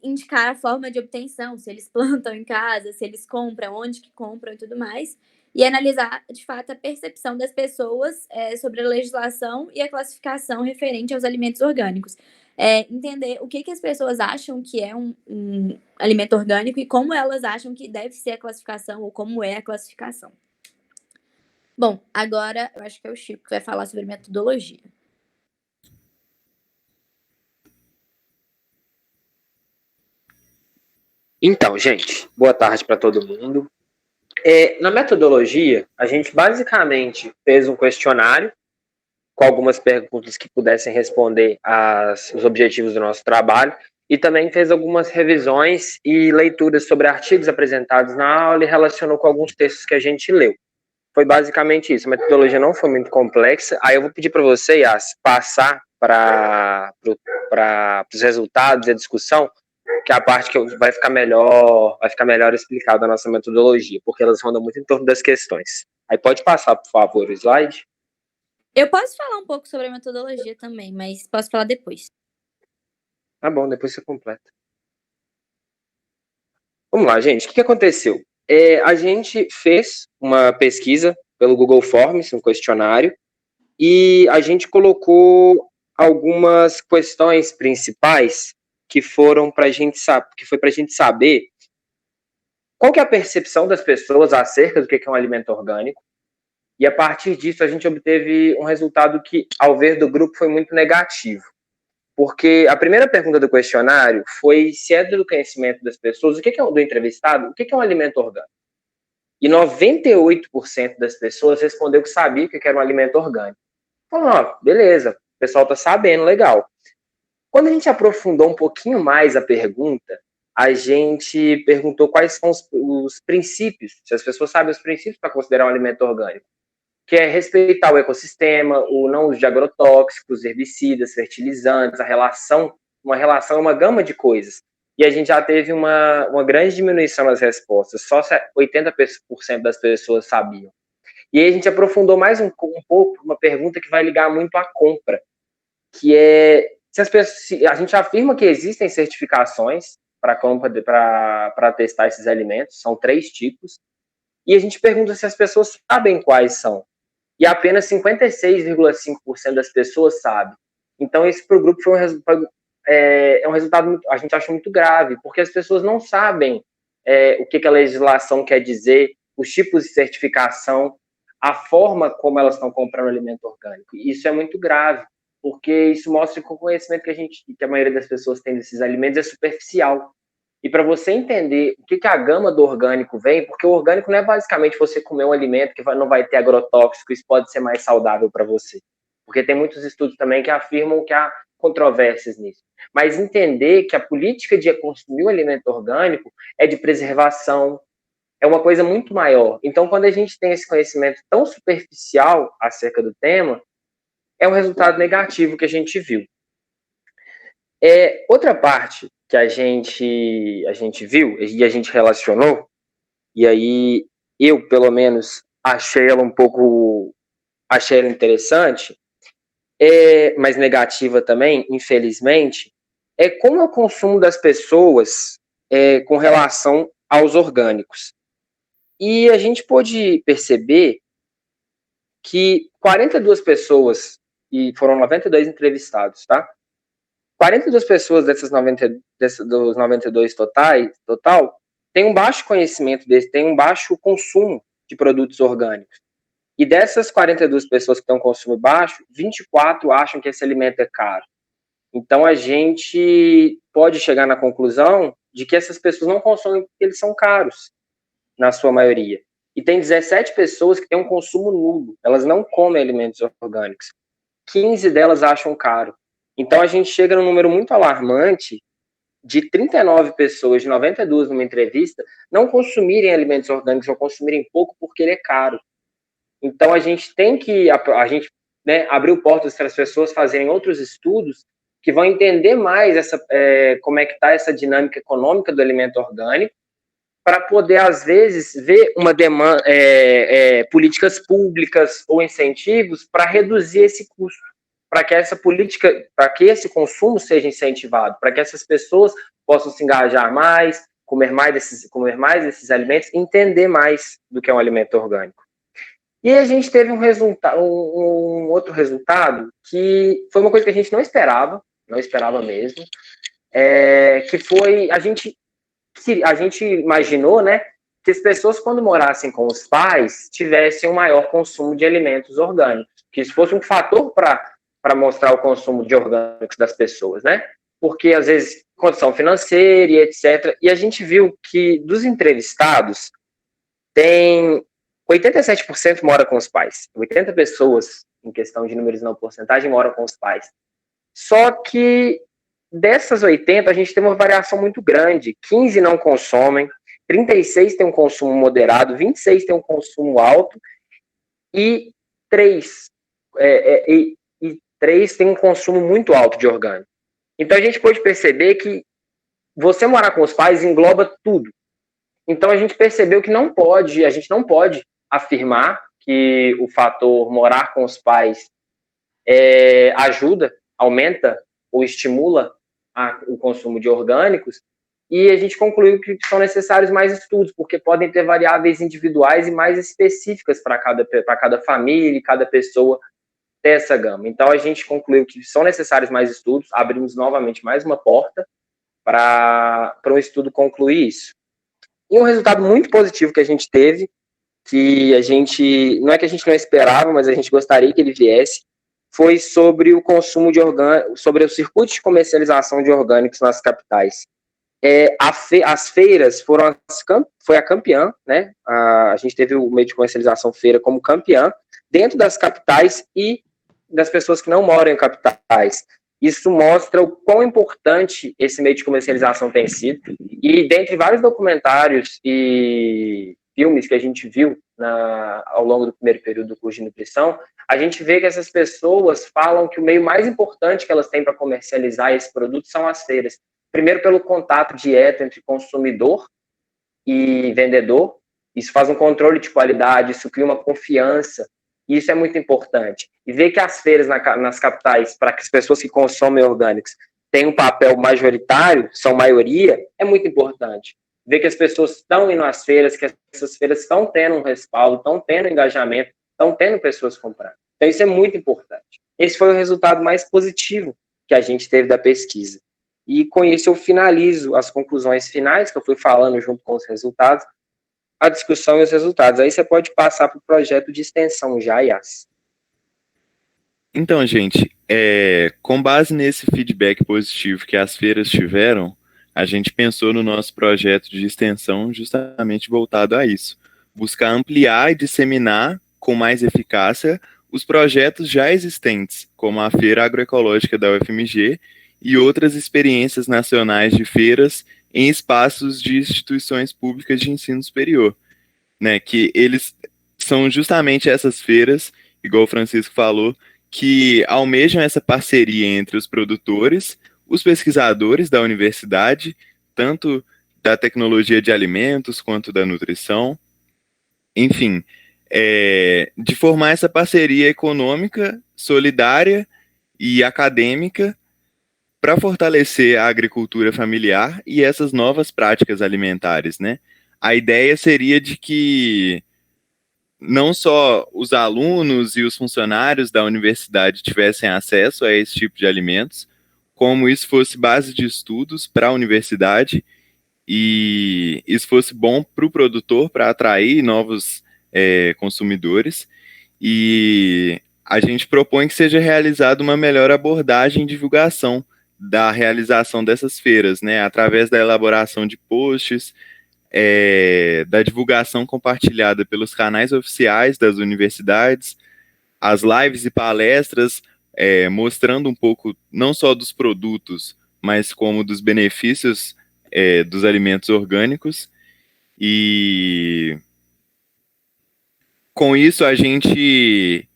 Indicar a forma de obtenção, se eles plantam em casa, se eles compram, onde que compram e tudo mais. E analisar, de fato, a percepção das pessoas sobre a legislação e a classificação referente aos alimentos orgânicos. Entender o que as pessoas acham que é um alimento orgânico e como elas acham que deve ser a classificação ou como é a classificação. Bom, agora eu acho que é o Chico que vai falar sobre metodologia. Então, gente, boa tarde para todo mundo. Na metodologia, a gente basicamente fez um questionário com algumas perguntas que pudessem responder os objetivos do nosso trabalho, e também fez algumas revisões e leituras sobre artigos apresentados na aula e relacionou com alguns textos que a gente leu. Foi basicamente isso. A metodologia não foi muito complexa. Aí eu vou pedir para você, Yas, passar para os resultados e a discussão, que é a parte que vai ficar melhor explicada a nossa metodologia, porque elas rondam muito em torno das questões. Aí pode passar, por favor, o slide. Eu posso falar um pouco sobre a metodologia também, mas posso falar depois. Tá bom, depois você completa. Vamos lá, gente. O que aconteceu? A gente fez uma pesquisa pelo Google Forms, um questionário, e a gente colocou algumas questões principais que foram para a gente saber qual que é a percepção das pessoas acerca do que é um alimento orgânico. E a partir disso a gente obteve um resultado que, ao ver do grupo, foi muito negativo. Porque a primeira pergunta do questionário foi se é do conhecimento das pessoas, do entrevistado, o que é um alimento orgânico. E 98% das pessoas respondeu que sabia que era um alimento orgânico. Falou, beleza, o pessoal está sabendo, legal. Quando a gente aprofundou um pouquinho mais a pergunta, a gente perguntou quais são os princípios, se as pessoas sabem os princípios para considerar um alimento orgânico, que é respeitar o ecossistema, o não uso de agrotóxicos, herbicidas, fertilizantes, uma relação, uma gama de coisas. E a gente já teve uma grande diminuição nas respostas, só 80% das pessoas sabiam. E aí a gente aprofundou mais um pouco uma pergunta que vai ligar muito à compra, que é se a gente afirma que existem certificações para testar esses alimentos, são 3 tipos, e a gente pergunta se as pessoas sabem quais são. E apenas 56,5% das pessoas sabem. Então, esse para o grupo foi um resultado, a gente acha muito grave, porque as pessoas não sabem o que a legislação quer dizer, os tipos de certificação, a forma como elas estão comprando alimento orgânico. E isso é muito grave, porque isso mostra que o conhecimento que a maioria das pessoas tem desses alimentos é superficial. E para você entender o que a gama do orgânico vem, porque o orgânico não é basicamente você comer um alimento que não vai ter agrotóxico, isso pode ser mais saudável para você. Porque tem muitos estudos também que afirmam que há controvérsias nisso. Mas entender que a política de consumir um alimento orgânico é de preservação, é uma coisa muito maior. Então, quando a gente tem esse conhecimento tão superficial acerca do tema, é um resultado negativo que a gente viu. Outra parte que a gente viu e a gente relacionou, e aí eu, pelo menos, achei ela interessante, mas negativa também, infelizmente, é como é o consumo das pessoas com relação aos orgânicos. E a gente pôde perceber que 42 pessoas, e foram 92 entrevistados, tá? 42 pessoas dos 92 total têm um baixo conhecimento têm um baixo consumo de produtos orgânicos. E dessas 42 pessoas que têm um consumo baixo, 24 acham que esse alimento é caro. Então, a gente pode chegar na conclusão de que essas pessoas não consomem porque eles são caros, na sua maioria. E tem 17 pessoas que têm um consumo nulo. Elas não comem alimentos orgânicos. 15 delas acham caro. Então, a gente chega num número muito alarmante de 39 pessoas, de 92 numa entrevista, não consumirem alimentos orgânicos ou consumirem pouco porque ele é caro. Então, a gente tem que abrir portas para as pessoas fazerem outros estudos que vão entender mais como é que está essa dinâmica econômica do alimento orgânico, para poder, às vezes, ver uma demanda, políticas públicas ou incentivos para reduzir esse custo, para que esse consumo seja incentivado, para que essas pessoas possam se engajar mais, comer mais desses alimentos, entender mais do que é um alimento orgânico. E a gente teve um outro resultado que foi uma coisa que a gente não esperava mesmo, que foi a gente imaginou, né, que as pessoas, quando morassem com os pais, tivessem um maior consumo de alimentos orgânicos, que isso fosse um fator para mostrar o consumo de orgânicos das pessoas, né? Porque, às vezes, condição financeira e etc. E a gente viu que, dos entrevistados, tem 87% mora com os pais. 80 pessoas, em questão de números não porcentagem, moram com os pais. Só que dessas 80, a gente tem uma variação muito grande. 15 não consomem, 36 tem um consumo moderado, 26 tem um consumo alto e 3 tem um consumo muito alto de orgânico. Então a gente pode perceber que você morar com os pais engloba tudo. Então a gente percebeu que a gente não pode afirmar que o fator morar com os pais ajuda, aumenta ou estimula o consumo de orgânicos, e a gente concluiu que são necessários mais estudos, porque podem ter variáveis individuais e mais específicas para cada família e cada pessoa ter essa gama. Então a gente concluiu que são necessários mais estudos, abrimos novamente mais uma porta para um estudo concluir isso. E um resultado muito positivo que a gente teve, que não é que a gente não esperava, mas a gente gostaria que ele viesse, foi sobre o consumo de orgânicos, sobre o circuito de comercialização de orgânicos nas capitais. As feiras foi a campeã, né? A gente teve o meio de comercialização feira como campeã, dentro das capitais e das pessoas que não moram em capitais. Isso mostra o quão importante esse meio de comercialização tem sido. E dentre vários documentários e filmes que a gente viu ao longo do primeiro período do curso de nutrição, a gente vê que essas pessoas falam que o meio mais importante que elas têm para comercializar esse produto são as feiras. Primeiro, pelo contato direto entre consumidor e vendedor. Isso faz um controle de qualidade, isso cria uma confiança. E isso é muito importante. E ver que as feiras nas capitais, para que as pessoas que consomem orgânicos tenham um papel majoritário, são maioria, é muito importante. Ver que as pessoas estão indo às feiras, que essas feiras estão tendo um respaldo, estão tendo engajamento, estão tendo pessoas comprando. Então isso é muito importante. Esse foi o resultado mais positivo que a gente teve da pesquisa. E com isso eu finalizo as conclusões finais, que eu fui falando junto com os resultados, a discussão e os resultados. Aí você pode passar para o projeto de extensão já, Yas. Então, gente, com base nesse feedback positivo que as feiras tiveram, a gente pensou no nosso projeto de extensão justamente voltado a isso. Buscar ampliar e disseminar com mais eficácia os projetos já existentes, como a Feira Agroecológica da UFMG e outras experiências nacionais de feiras em espaços de instituições públicas de ensino superior, né? Que eles são justamente essas feiras, igual o Francisco falou, que almejam essa parceria entre os produtores, os pesquisadores da universidade, tanto da tecnologia de alimentos quanto da nutrição, enfim, de formar essa parceria econômica, solidária e acadêmica para fortalecer a agricultura familiar e essas novas práticas alimentares, né? A ideia seria de que não só os alunos e os funcionários da universidade tivessem acesso a esse tipo de alimentos, como isso fosse base de estudos para a universidade e isso fosse bom para o produtor, para atrair novos consumidores. E a gente propõe que seja realizada uma melhor abordagem e divulgação da realização dessas feiras, né, através da elaboração de posts, da divulgação compartilhada pelos canais oficiais das universidades, as lives e palestras, mostrando um pouco não só dos produtos, mas como dos benefícios dos alimentos orgânicos. E com isso a gente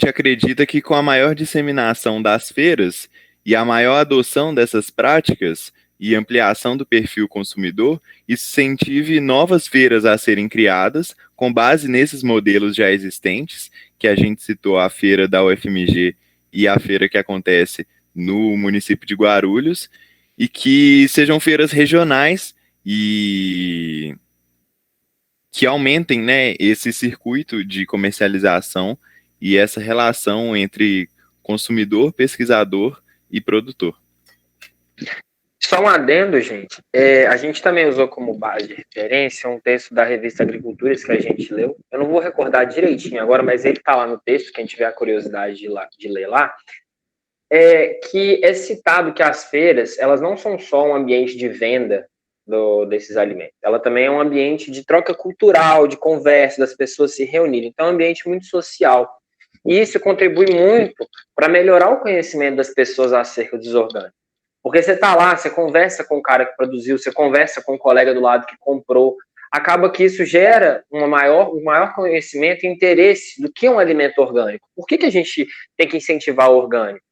acredita que com a maior disseminação das feiras e a maior adoção dessas práticas e ampliação do perfil consumidor, isso incentive novas feiras a serem criadas com base nesses modelos já existentes, que a gente citou, a feira da UFMG e a feira que acontece no município de Guarulhos, e que sejam feiras regionais e que aumentem, né, esse circuito de comercialização e essa relação entre consumidor, pesquisador e produtor. Só um adendo, gente. A gente também usou como base de referência um texto da revista Agriculturas que a gente leu. Eu não vou recordar direitinho agora, mas ele está lá no texto, quem tiver a curiosidade de ler lá, que é citado que as feiras, elas não são só um ambiente de venda desses alimentos. Ela também é um ambiente de troca cultural, de conversa, das pessoas se reunirem. Então, é um ambiente muito social. E isso contribui muito para melhorar o conhecimento das pessoas acerca dos orgânicos. Porque você está lá, você conversa com o cara que produziu, você conversa com o colega do lado que comprou, acaba que isso gera um maior conhecimento e interesse do que é um alimento orgânico. Por que a gente tem que incentivar o orgânico?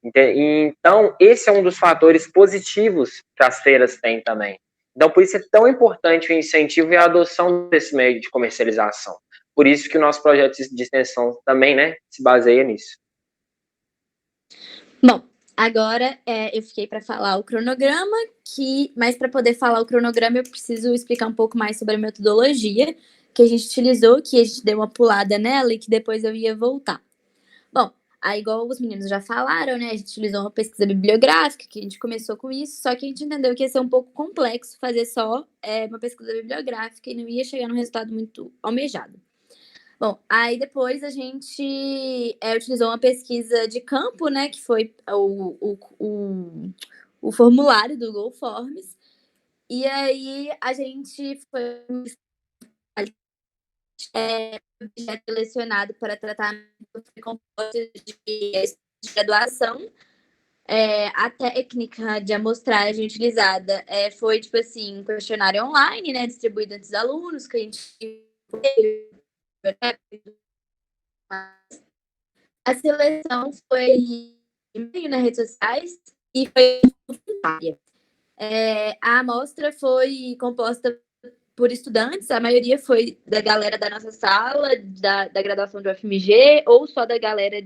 Então, esse é um dos fatores positivos que as feiras têm também. Então, por isso é tão importante o incentivo e a adoção desse meio de comercialização. Por isso que o nosso projeto de extensão também, né, se baseia nisso. Bom, agora eu fiquei para falar o cronograma, mas para poder falar o cronograma eu preciso explicar um pouco mais sobre a metodologia que a gente utilizou, que a gente deu uma pulada nela e que depois eu ia voltar. Bom, aí igual os meninos já falaram, né, a gente utilizou uma pesquisa bibliográfica, que a gente começou com isso, só que a gente entendeu que ia ser um pouco complexo fazer só uma pesquisa bibliográfica e não ia chegar num resultado muito almejado. Bom, aí depois a gente utilizou uma pesquisa de campo, né, que foi o formulário do Google Forms, e aí a gente foi objeto selecionado para tratamento composto de graduação. A técnica de amostragem utilizada foi, tipo assim, um questionário online, né, distribuído entre os alunos, que a gente... A seleção foi nas redes sociais e foi voluntária. A amostra foi composta por estudantes, a maioria foi da galera da nossa sala, da graduação do UFMG, ou só da galera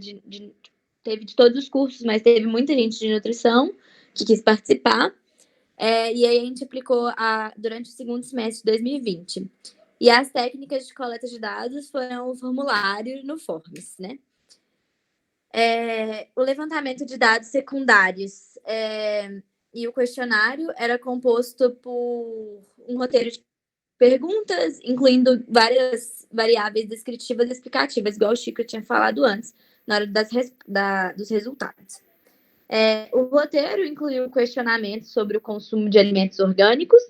teve de todos os cursos, mas teve muita gente de nutrição que quis participar. E aí a gente aplicou durante o segundo semestre de 2020. E as técnicas de coleta de dados foram o formulário no Forms, né? O levantamento de dados secundários e o questionário era composto por um roteiro de perguntas, incluindo várias variáveis descritivas e explicativas, igual o Chico tinha falado antes, na hora dos resultados. O roteiro incluiu questionamentos sobre o consumo de alimentos orgânicos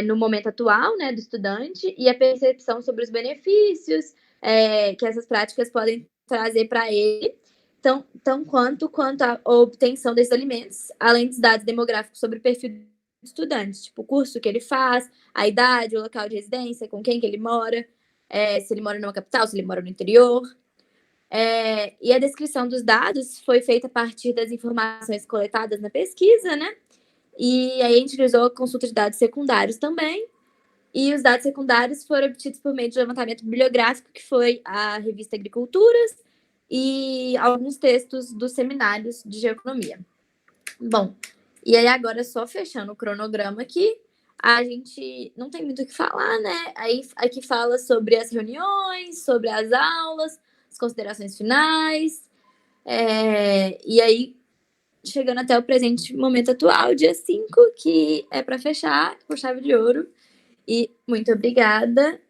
no momento atual, né, do estudante, e a percepção sobre os benefícios que essas práticas podem trazer para ele, tão quanto a obtenção desses alimentos, além dos dados demográficos sobre o perfil do estudante, tipo o curso que ele faz, a idade, o local de residência, com quem que ele mora, se ele mora numa capital, se ele mora no interior. E a descrição dos dados foi feita a partir das informações coletadas na pesquisa, né? E aí a gente utilizou a consulta de dados secundários também. E os dados secundários foram obtidos por meio de levantamento bibliográfico, que foi a revista Agriculturas e alguns textos dos seminários de geoeconomia. Bom, e aí agora só fechando o cronograma aqui, a gente não tem muito o que falar, né? Aí aqui fala sobre as reuniões, sobre as aulas, as considerações finais, e aí chegando até o presente momento atual, dia 5, que é para fechar com chave de ouro. E muito obrigada.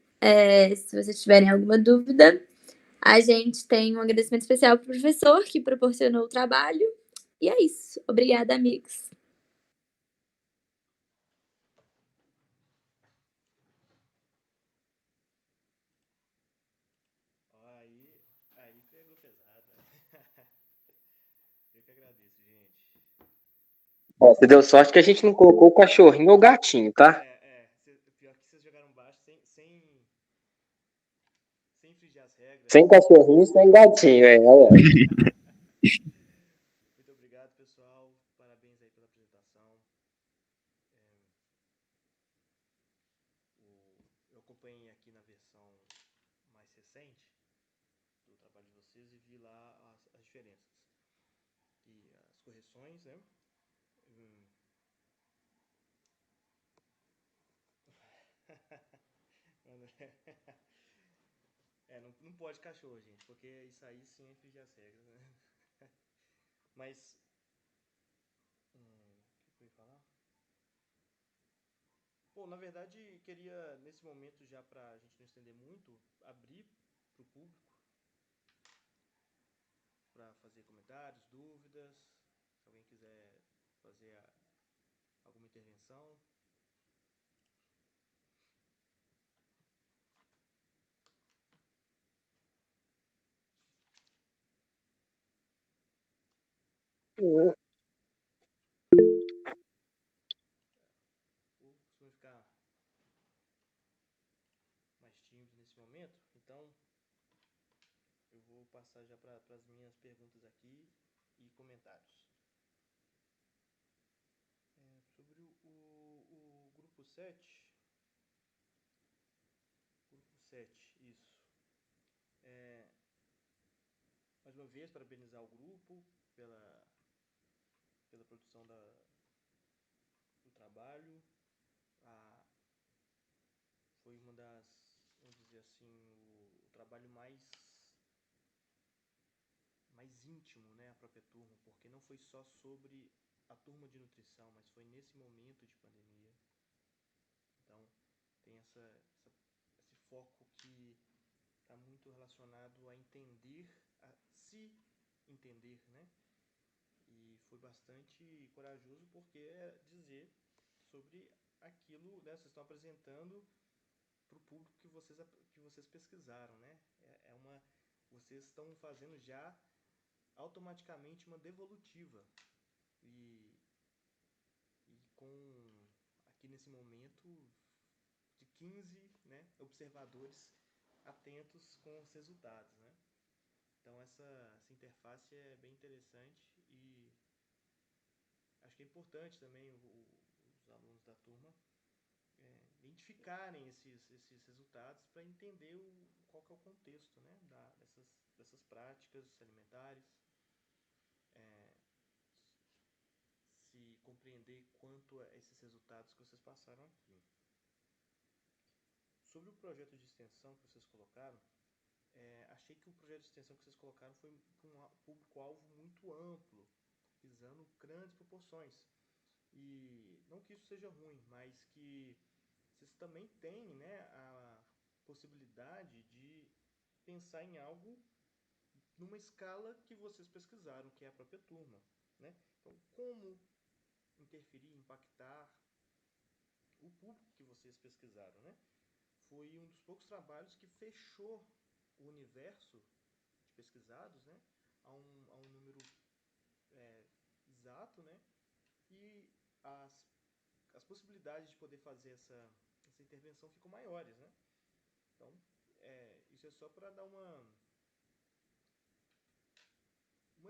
Se vocês tiverem alguma dúvida, a gente tem um agradecimento especial para o professor que proporcionou o trabalho. E é isso. Obrigada, amigos. Aí pegou pesado. Eu que agradeço, gente. Você deu sorte que a gente não colocou o cachorrinho ou o gatinho, tá? Pior que vocês jogaram baixo sem infringir as regras. Sem cachorrinho, sem gatinho, Muito obrigado, pessoal. Parabéns aí pela apresentação. Eu acompanhei aqui na versão mais recente do trabalho de vocês e vi lá as diferenças. E as correções, né? Não pode cachorro, gente, porque isso aí sim é infringir as regras, né? Mas. O que eu ia falar? Bom, na verdade, queria, nesse momento, já pra gente não estender muito, abrir pro público para fazer comentários, dúvidas, se alguém quiser fazer alguma intervenção. Costuma ficar mais tímido nesse momento, então eu vou passar já para as minhas perguntas aqui e comentários. Sobre o grupo 7. Grupo 7, isso. Mais uma vez, parabenizar o grupo pela produção do trabalho. Foi uma das, vamos dizer assim, o trabalho mais íntimo, né, a própria turma, porque não foi só sobre a turma de nutrição, mas foi nesse momento de pandemia. Então, tem esse foco que está muito relacionado a entender, a se entender, né? E foi bastante corajoso porque é dizer sobre aquilo, né, vocês estão apresentando para o público que vocês pesquisaram, né? Vocês estão fazendo já automaticamente uma devolutiva e com aqui nesse momento de 15, né, observadores atentos com os resultados, né? Então essa interface é bem interessante e acho que é importante também os alunos da turma identificarem esses resultados para entender qual que é o contexto, né, dessas práticas alimentares, se compreender quanto a esses resultados que vocês passaram aqui. Sobre o projeto de extensão que vocês colocaram, achei que o projeto de extensão que vocês colocaram foi para um público-alvo muito amplo, visando grandes proporções. E não que isso seja ruim, mas que vocês também têm, né, a possibilidade de pensar em algo numa escala que vocês pesquisaram, que é a própria turma, né? Então, como interferir, impactar o público que vocês pesquisaram, né? Foi um dos poucos trabalhos que fechou o universo de pesquisados, né, a um número exato, né? E as possibilidades de poder fazer essa intervenção ficam maiores, né? Então, isso é só para dar uma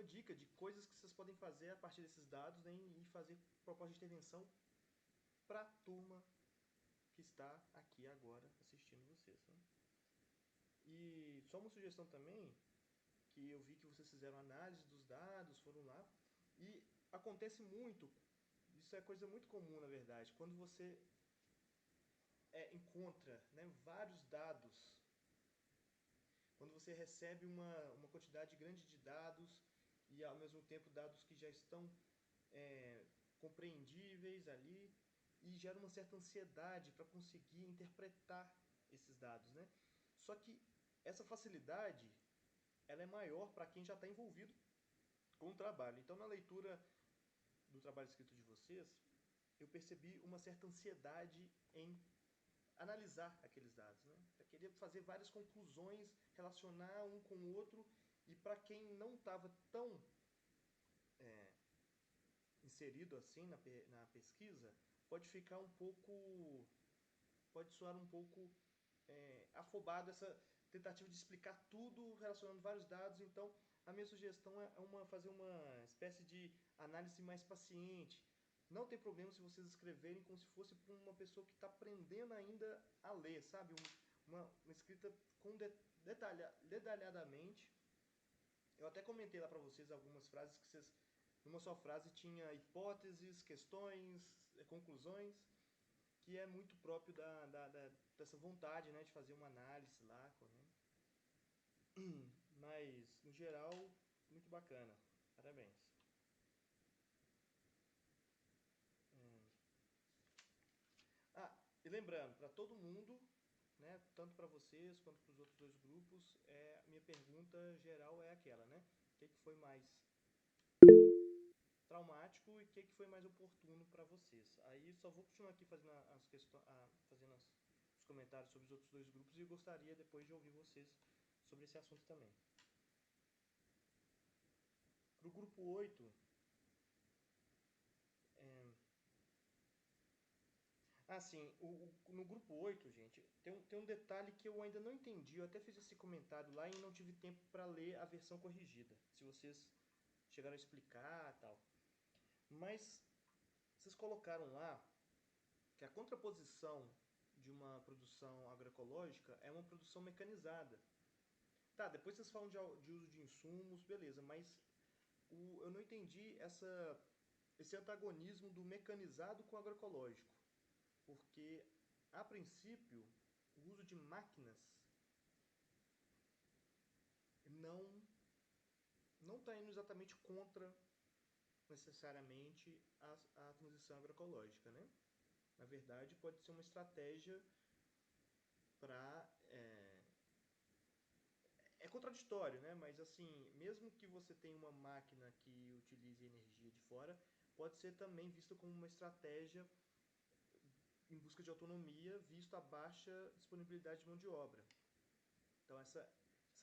dica de coisas que vocês podem fazer a partir desses dados, né, e fazer proposta de intervenção para a turma que está aqui agora assistindo vocês, né? E só uma sugestão também, que eu vi que vocês fizeram análise dos dados, foram lá, e acontece muito, isso é coisa muito comum na verdade, quando você encontra, né, vários dados, quando você recebe uma quantidade grande de dados e ao mesmo tempo dados que já estão compreendíveis ali, e gera uma certa ansiedade para conseguir interpretar esses dados, né? Só que essa facilidade ela é maior para quem já está envolvido com o trabalho. Então, na leitura do trabalho escrito de vocês, eu percebi uma certa ansiedade em analisar aqueles dados, né? Eu queria fazer várias conclusões, relacionar um com o outro, e para quem não estava tão inserido assim na pesquisa, pode ficar um pouco, pode soar um pouco afobado essa tentativa de explicar tudo relacionando vários dados. Então, a minha sugestão é fazer uma espécie de análise mais paciente. Não tem problema se vocês escreverem como se fosse para uma pessoa que está aprendendo ainda a ler, sabe? Uma escrita com detalhadamente. Eu até comentei lá para vocês algumas frases que vocês, numa só frase, tinha hipóteses, questões, conclusões, que é muito próprio dessa vontade, né, de fazer uma análise lá, né? Mas, no geral, muito bacana. Parabéns. E lembrando, para todo mundo, né, tanto para vocês quanto para os outros dois grupos, a minha pergunta geral é aquela, né? O que foi mais traumático e o que foi mais oportuno para vocês? Aí só vou continuar aqui fazendo os comentários sobre os outros dois grupos e gostaria depois de ouvir vocês sobre esse assunto também. Para o grupo 8, Assim, no grupo 8, gente, tem um detalhe que eu ainda não entendi. Eu até fiz esse comentário lá e não tive tempo para ler a versão corrigida. Se vocês chegaram a explicar e tal. Mas vocês colocaram lá que a contraposição de uma produção agroecológica é uma produção mecanizada. Tá, depois vocês falam de uso de insumos, beleza, mas eu não entendi esse antagonismo do mecanizado com o agroecológico. Porque, a princípio, o uso de máquinas não está indo exatamente contra, necessariamente, a transição agroecológica, né? Na verdade, pode ser uma estratégia para... É contraditório, né? Mas, assim, mesmo que você tenha uma máquina que utilize energia de fora, pode ser também vista como uma estratégia em busca de autonomia, visto a baixa disponibilidade de mão de obra. Então, essa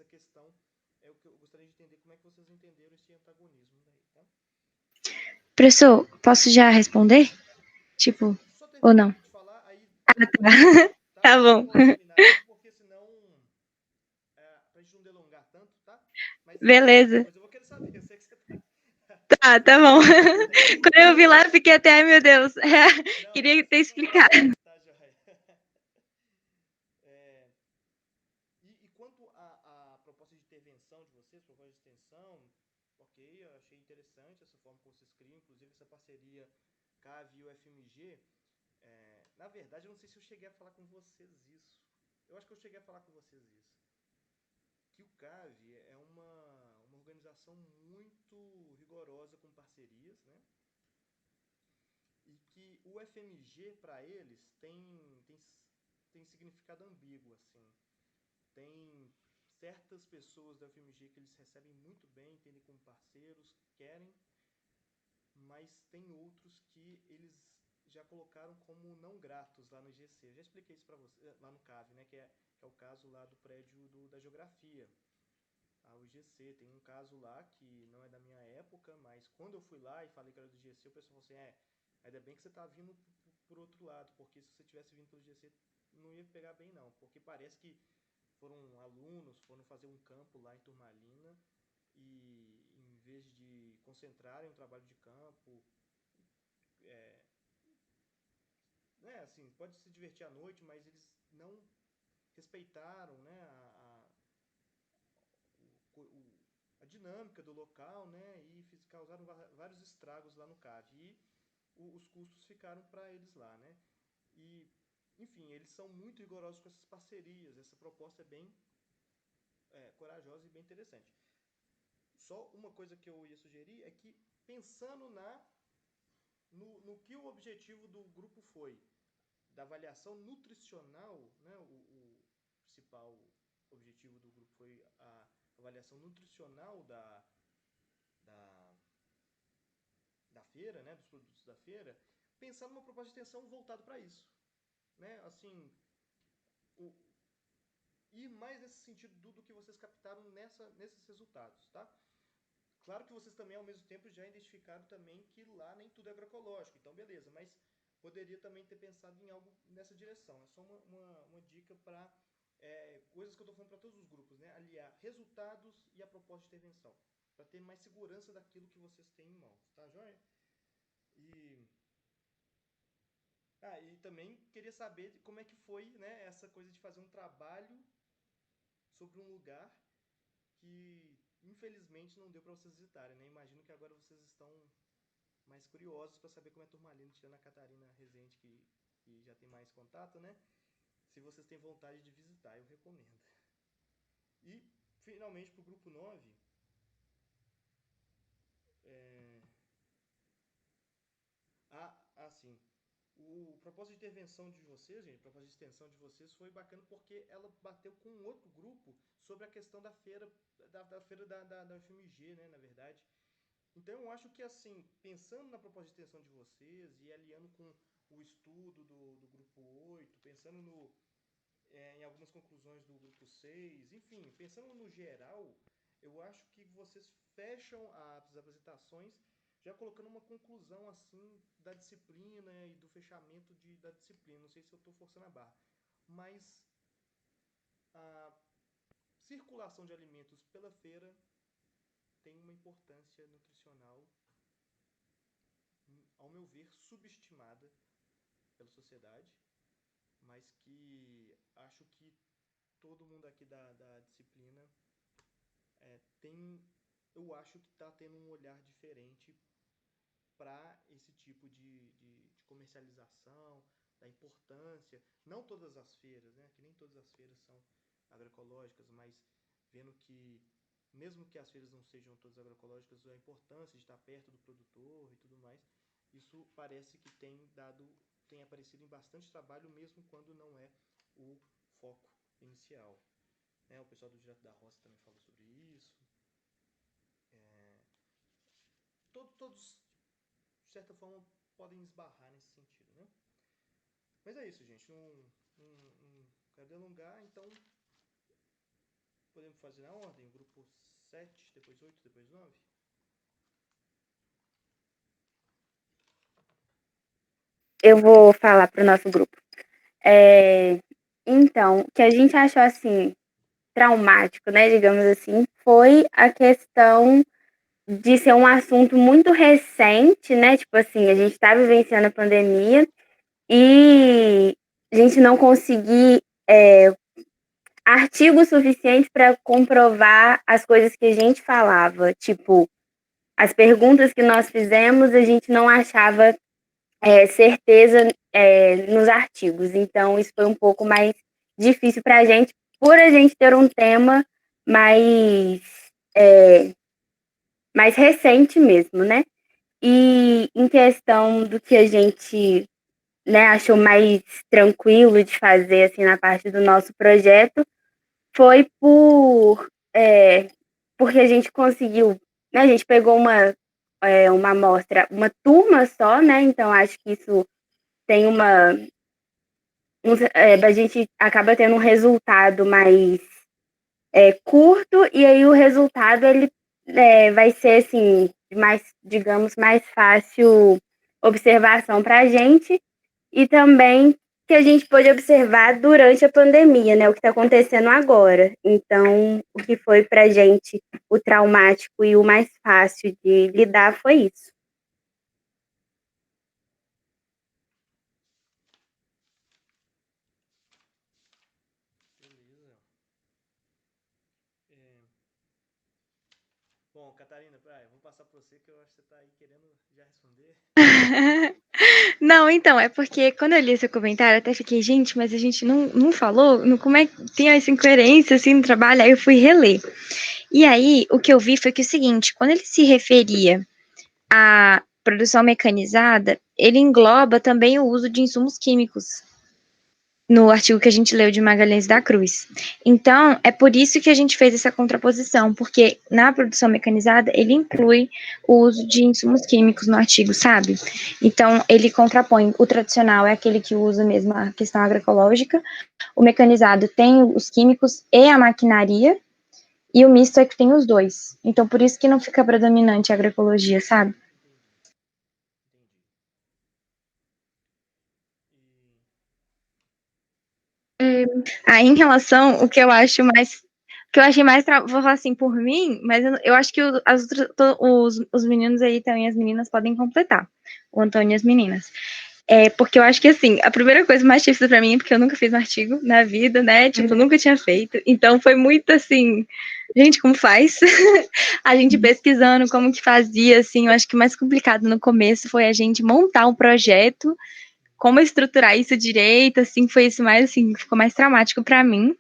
questão é o que eu gostaria de entender, como é que vocês entenderam esse antagonismo daí, tá? Professor, posso já responder? Tipo, ou não? De falar, aí tá. Tá bom. Porque senão, pra gente não delongar tanto, tá? Mas, Beleza. Mas eu vou querer saber, eu sei que você tá... Tá bom. Quando eu vi lá, eu fiquei até, ai meu Deus, queria ter explicado. Tá, joia. E quanto à proposta de intervenção de vocês, proposta de extensão, ok, eu achei interessante essa forma como vocês criam, inclusive essa parceria CAV e UFMG. Na verdade, eu não sei se eu cheguei a falar com vocês isso. Eu acho que eu cheguei a falar com vocês isso. Que o CAV é uma organização muito rigorosa com parcerias, né? E que o FMG, para eles, tem significado ambíguo, assim. Tem certas pessoas da UFMG que eles recebem muito bem, entendem como parceiros, querem, mas tem outros que eles já colocaram como não gratos lá no IGC. Eu já expliquei isso para você, lá no CAV, né, que é o caso lá do prédio da geografia. A UGC, tem um caso lá que não é da minha época, mas quando eu fui lá e falei que era do IGC, o pessoal falou assim, ainda bem que você tá vindo por outro lado, porque se você tivesse vindo pelo IGC, não ia pegar bem não, porque parece que foram alunos, foram fazer um campo lá em Turmalina e em vez de concentrarem o trabalho de campo, né, assim, pode se divertir à noite, mas eles não respeitaram, né, a dinâmica do local, né, e causaram vários estragos lá no CAV. E os custos ficaram para eles lá, né. E, enfim, eles são muito rigorosos com essas parcerias. Essa proposta é bem corajosa e bem interessante. Só uma coisa que eu ia sugerir é que, pensando no que o objetivo do grupo foi, da avaliação nutricional, né, o principal objetivo do grupo foi a avaliação nutricional da feira, né, dos produtos da feira, pensar numa proposta de extensão voltada para isso, né, assim, ir mais nesse sentido do que vocês captaram nesses resultados, tá? Claro que vocês também, ao mesmo tempo, já identificaram também que lá nem tudo é agroecológico, então beleza, mas poderia também ter pensado em algo nessa direção. É só uma dica para coisas que eu estou falando para todos os grupos, né? Aliar resultados e a proposta de intervenção, para ter mais segurança daquilo que vocês têm em mãos, tá, joia? E também queria saber como é que foi, né, essa coisa de fazer um trabalho sobre um lugar que, infelizmente, não deu para vocês visitarem, né? Imagino que agora vocês estão mais curiosos para saber como é Turmalina, tirando a Catarina Rezende, que já tem mais contato, né? Se vocês têm vontade de visitar, eu recomendo. E, finalmente, para o grupo 9, assim, o propósito de intervenção de vocês, gente, o propósito de extensão de vocês foi bacana porque ela bateu com um outro grupo sobre a questão da feira, da feira da UFMG, né, na verdade. Então, eu acho que, assim, pensando na proposta de extensão de vocês e aliando com o estudo do grupo 8, pensando em algumas conclusões do grupo 6, enfim, pensando no geral, eu acho que vocês fecham as apresentações já colocando uma conclusão assim da disciplina e do fechamento da disciplina. Não sei se eu estou forçando a barra, mas a circulação de alimentos pela feira tem uma importância nutricional, ao meu ver, subestimada pela sociedade, mas que acho que todo mundo aqui da disciplina eu acho que está tendo um olhar diferente para esse tipo de comercialização, da importância, não todas as feiras, né, que nem todas as feiras são agroecológicas, mas vendo que, mesmo que as feiras não sejam todas agroecológicas, a importância de estar perto do produtor e tudo mais, isso parece que tem aparecido em bastante trabalho, mesmo quando não é o foco inicial. O pessoal do Direto da Roça também falou sobre isso. Todos, de certa forma, podem esbarrar nesse sentido, né? Mas é isso, gente. Não quero delongar, então podemos fazer na ordem. O grupo 7, depois 8, depois 9. Eu vou falar para o nosso grupo. Então, o que a gente achou assim traumático, né, digamos assim, foi a questão de ser um assunto muito recente, né? Tipo assim, a gente está vivenciando a pandemia e a gente não conseguir artigos suficientes para comprovar as coisas que a gente falava. Tipo, as perguntas que nós fizemos, a gente não achava certeza nos artigos. Então, isso foi um pouco mais difícil para a gente, por a gente ter um tema mais recente mesmo, né? E em questão do que a gente, né, achou mais tranquilo de fazer assim na parte do nosso projeto, foi porque a gente conseguiu, né? A gente pegou uma amostra, uma turma só, né? Então acho que isso tem a gente acaba tendo um resultado mais curto, e aí o resultado ele vai ser assim mais, digamos, mais fácil observação para a gente, e também que a gente pôde observar durante a pandemia, né, o que está acontecendo agora. Então, o que foi para a gente o traumático e o mais fácil de lidar foi isso. Beleza. Bom, Catarina, vou passar para você, que eu acho que você está aí querendo já responder. Não, então, é porque quando eu li esse comentário, eu até fiquei, gente, mas a gente não falou, como é que tem essa incoerência assim no trabalho? Aí eu fui reler. E aí, o que eu vi foi que é o seguinte, quando ele se referia à produção mecanizada, ele engloba também o uso de insumos químicos, no artigo que a gente leu de Magalhães da Cruz. Então, é por isso que a gente fez essa contraposição, porque na produção mecanizada ele inclui o uso de insumos químicos no artigo, sabe? Então, ele contrapõe, o tradicional é aquele que usa mesmo a questão agroecológica, o mecanizado tem os químicos e a maquinaria, e o misto é que tem os dois. Então, por isso que não fica predominante a agroecologia, sabe? Aí, em relação, o que eu achei mais, vou falar assim, por mim, mas eu acho que os meninos aí também, as meninas podem completar, o Antônio e as meninas. Porque eu acho que, assim, a primeira coisa mais difícil pra mim é porque eu nunca fiz um artigo na vida, né, tipo, nunca tinha feito, então foi muito, assim, gente, como faz? A gente pesquisando como que fazia, assim, eu acho que o mais complicado no começo foi a gente montar um projeto, como estruturar isso direito, assim, foi isso mais, assim, ficou mais traumático para mim.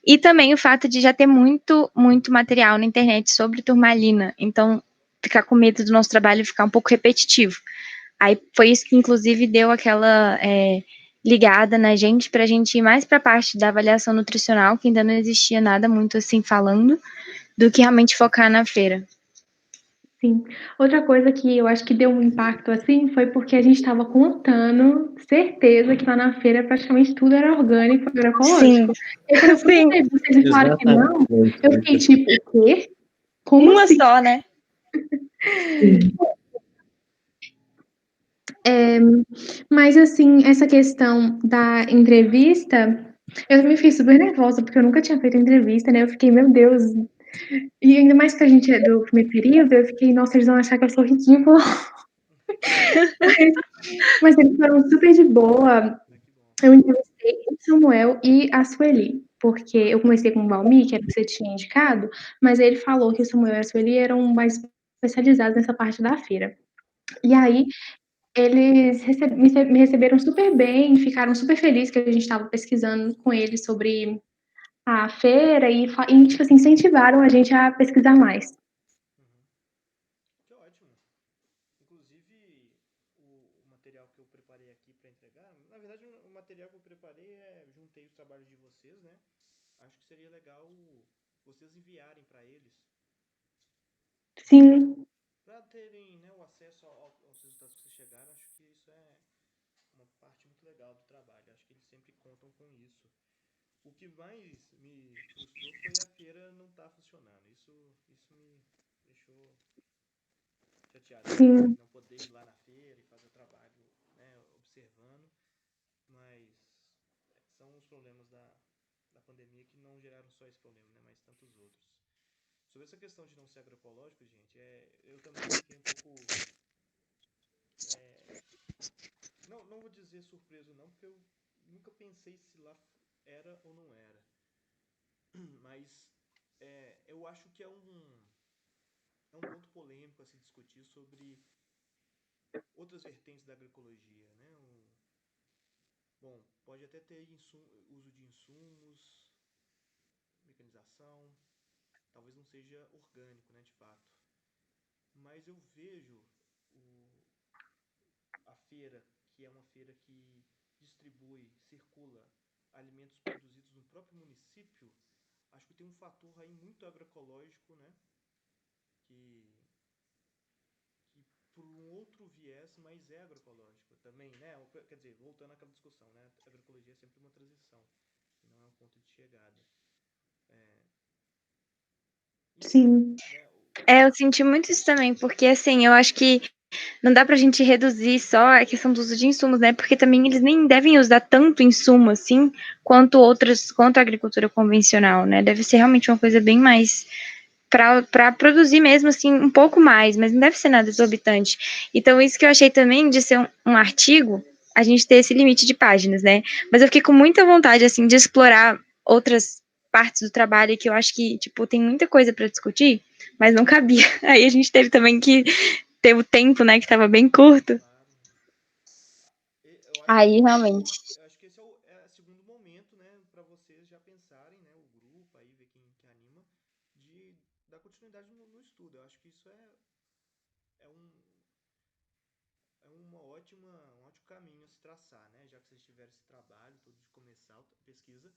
E também o fato de já ter muito material na internet sobre turmalina, então ficar com medo do nosso trabalho ficar um pouco repetitivo. Aí foi isso que, inclusive, deu aquela ligada na gente, pra gente ir mais pra parte da avaliação nutricional, que ainda não existia nada muito assim falando, do que realmente focar na feira. Sim. Outra coisa que eu acho que deu um impacto assim foi porque a gente estava contando, certeza que lá na feira praticamente tudo era orgânico, agroecológico. E quando vocês me falaram que não, eu fiquei tipo, o quê? Como uma assim? só, né? Mas, assim, essa questão da entrevista, eu me fiz super nervosa, porque eu nunca tinha feito entrevista, né? Eu fiquei, meu Deus. E ainda mais que a gente é do primeiro período, eu fiquei, nossa, eles vão achar que eu sou ridícula. Mas eles foram super de boa. Eu entrevistei o Samuel e a Sueli, porque eu comecei com o Valmir, que era o que você tinha indicado, mas ele falou que o Samuel e a Sueli eram mais especializados nessa parte da feira. E aí, eles me receberam super bem, ficaram super felizes que a gente estava pesquisando com eles sobre a feira e, tipo assim, incentivaram a gente a pesquisar mais. Que ótimo. Inclusive, o material que eu preparei aqui para entregar, na verdade, o material que eu preparei juntei os trabalhos de vocês, né? Acho que seria legal vocês enviarem para eles. Sim. Para terem, né, o acesso aos resultados que vocês chegaram, acho que isso é uma parte muito legal do trabalho. Acho que eles sempre contam com isso. O que mais me frustrou foi a feira não estar funcionando. Isso me deixou chateado. Sim. Não poder ir lá na feira e fazer o trabalho, né, observando. Mas são os problemas da pandemia que não geraram só esse problema, né, mas tantos outros. Sobre essa questão de não ser agroecológico, gente, eu também fiquei um pouco... não vou dizer surpreso não, porque eu nunca pensei se lá era ou não era. Mas eu acho que é um ponto polêmico a se discutir sobre outras vertentes da agroecologia, né? Bom, pode até ter uso de insumos, mecanização, talvez não seja orgânico, né, de fato. Mas eu vejo a feira, que é uma feira que distribui, circula alimentos produzidos no próprio município, acho que tem um fator aí muito agroecológico, né, que por um outro viés, mas é agroecológico também, né? Quer dizer, voltando àquela discussão, né? A agroecologia é sempre uma transição, e não é um ponto de chegada. Sim. Eu senti muito isso também, porque assim, eu acho que não dá pra gente reduzir só a questão do uso de insumos, né? Porque também eles nem devem usar tanto insumo assim quanto a agricultura convencional, né? Deve ser realmente uma coisa bem mais para produzir mesmo assim um pouco mais, mas não deve ser nada exorbitante. Então, isso que eu achei também de ser um artigo, a gente ter esse limite de páginas, né? Mas eu fiquei com muita vontade assim de explorar outras partes do trabalho que eu acho que, tipo, tem muita coisa para discutir, mas não cabia. Aí a gente teve também que ter o tempo, né, que estava bem curto. Aí, realmente. Eu acho que esse é o segundo momento, né, para vocês já pensarem, né, o grupo aí, ver quem que anima, de dar continuidade no estudo. Eu acho que isso um ótimo caminho a se traçar, né? Já que vocês tiveram esse trabalho todo de começar a pesquisa,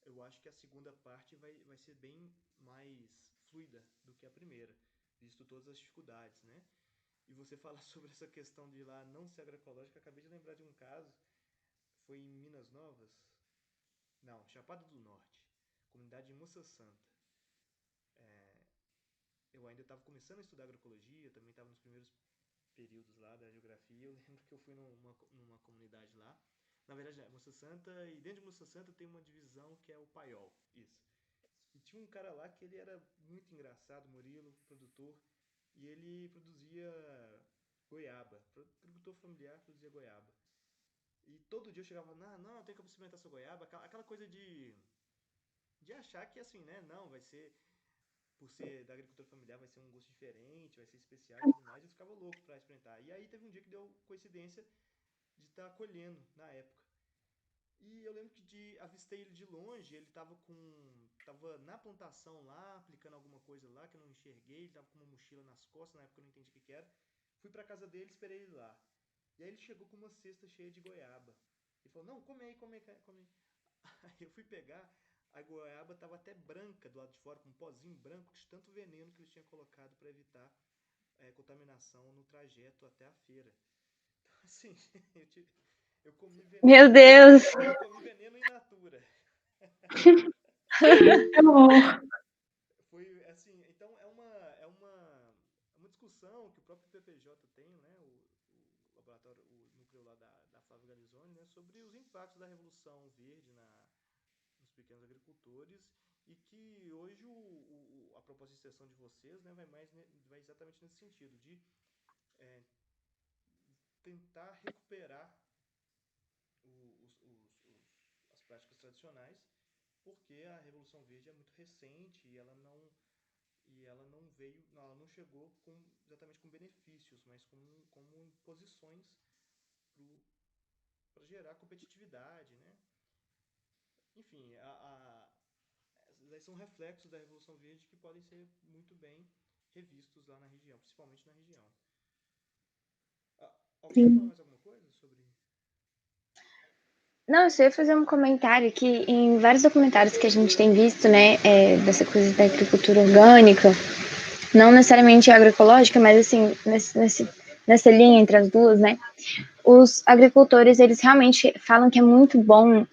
eu acho que a segunda parte vai ser bem mais fluida do que a primeira, visto todas as dificuldades, né? E você fala sobre essa questão de lá não ser agroecológica, acabei de lembrar de um caso, foi em Minas Novas, não, Chapada do Norte, comunidade de Moça Santa. Eu ainda estava começando a estudar agroecologia, também estava nos primeiros períodos lá da geografia. Eu lembro que eu fui numa comunidade lá. Na verdade, é Moça Santa, e dentro de Moça Santa tem uma divisão que é o Paiol, isso. E tinha um cara lá que ele era muito engraçado, Murilo, produtor, e ele produzia goiaba. Produtor familiar produzia goiaba. E todo dia eu chegava, não, tem que experimentar essa goiaba. Aquela coisa de achar que assim, né, não, vai ser, por ser da agricultura familiar, vai ser um gosto diferente, vai ser especial e tudo mais. Eu ficava louco pra experimentar. E aí teve um dia que deu coincidência de estar colhendo na época. E eu lembro que avistei ele de longe, ele tava na plantação lá, aplicando alguma coisa lá que eu não enxerguei, ele tava com uma mochila nas costas, na época eu não entendi o que era. Fui pra casa dele, esperei ele lá. E aí ele chegou com uma cesta cheia de goiaba. Ele falou, não, come aí, come aí, come aí. Aí eu fui pegar, a goiaba tava até branca do lado de fora, com um pozinho branco de tanto veneno que eles tinham colocado para evitar contaminação no trajeto até a feira. Então, assim, eu comi veneno. Meu Deus! Eu comi veneno in natura. Foi assim, então é uma discussão que o próprio PPJ tem, né? O laboratório, o núcleo leu lá da Flávia Galizoni, né, sobre os impactos da Revolução Verde nos pequenos agricultores e que hoje a proposta de extensão de vocês, né, vai exatamente nesse sentido, de é, tentar recuperar as práticas tradicionais, porque a Revolução Verde é muito recente e ela não chegou exatamente com benefícios, mas como imposições para gerar competitividade, né? Enfim, esses são reflexos da Revolução Verde que podem ser muito bem revistos lá na região, principalmente na região. Alguém quer falar mais alguma coisa sobre? Não, eu só ia fazer um comentário que em vários documentários que a gente tem visto, né, dessa coisa da agricultura orgânica, não necessariamente agroecológica, mas assim, nessa linha entre as duas, né, os agricultores, eles realmente falam que é muito bom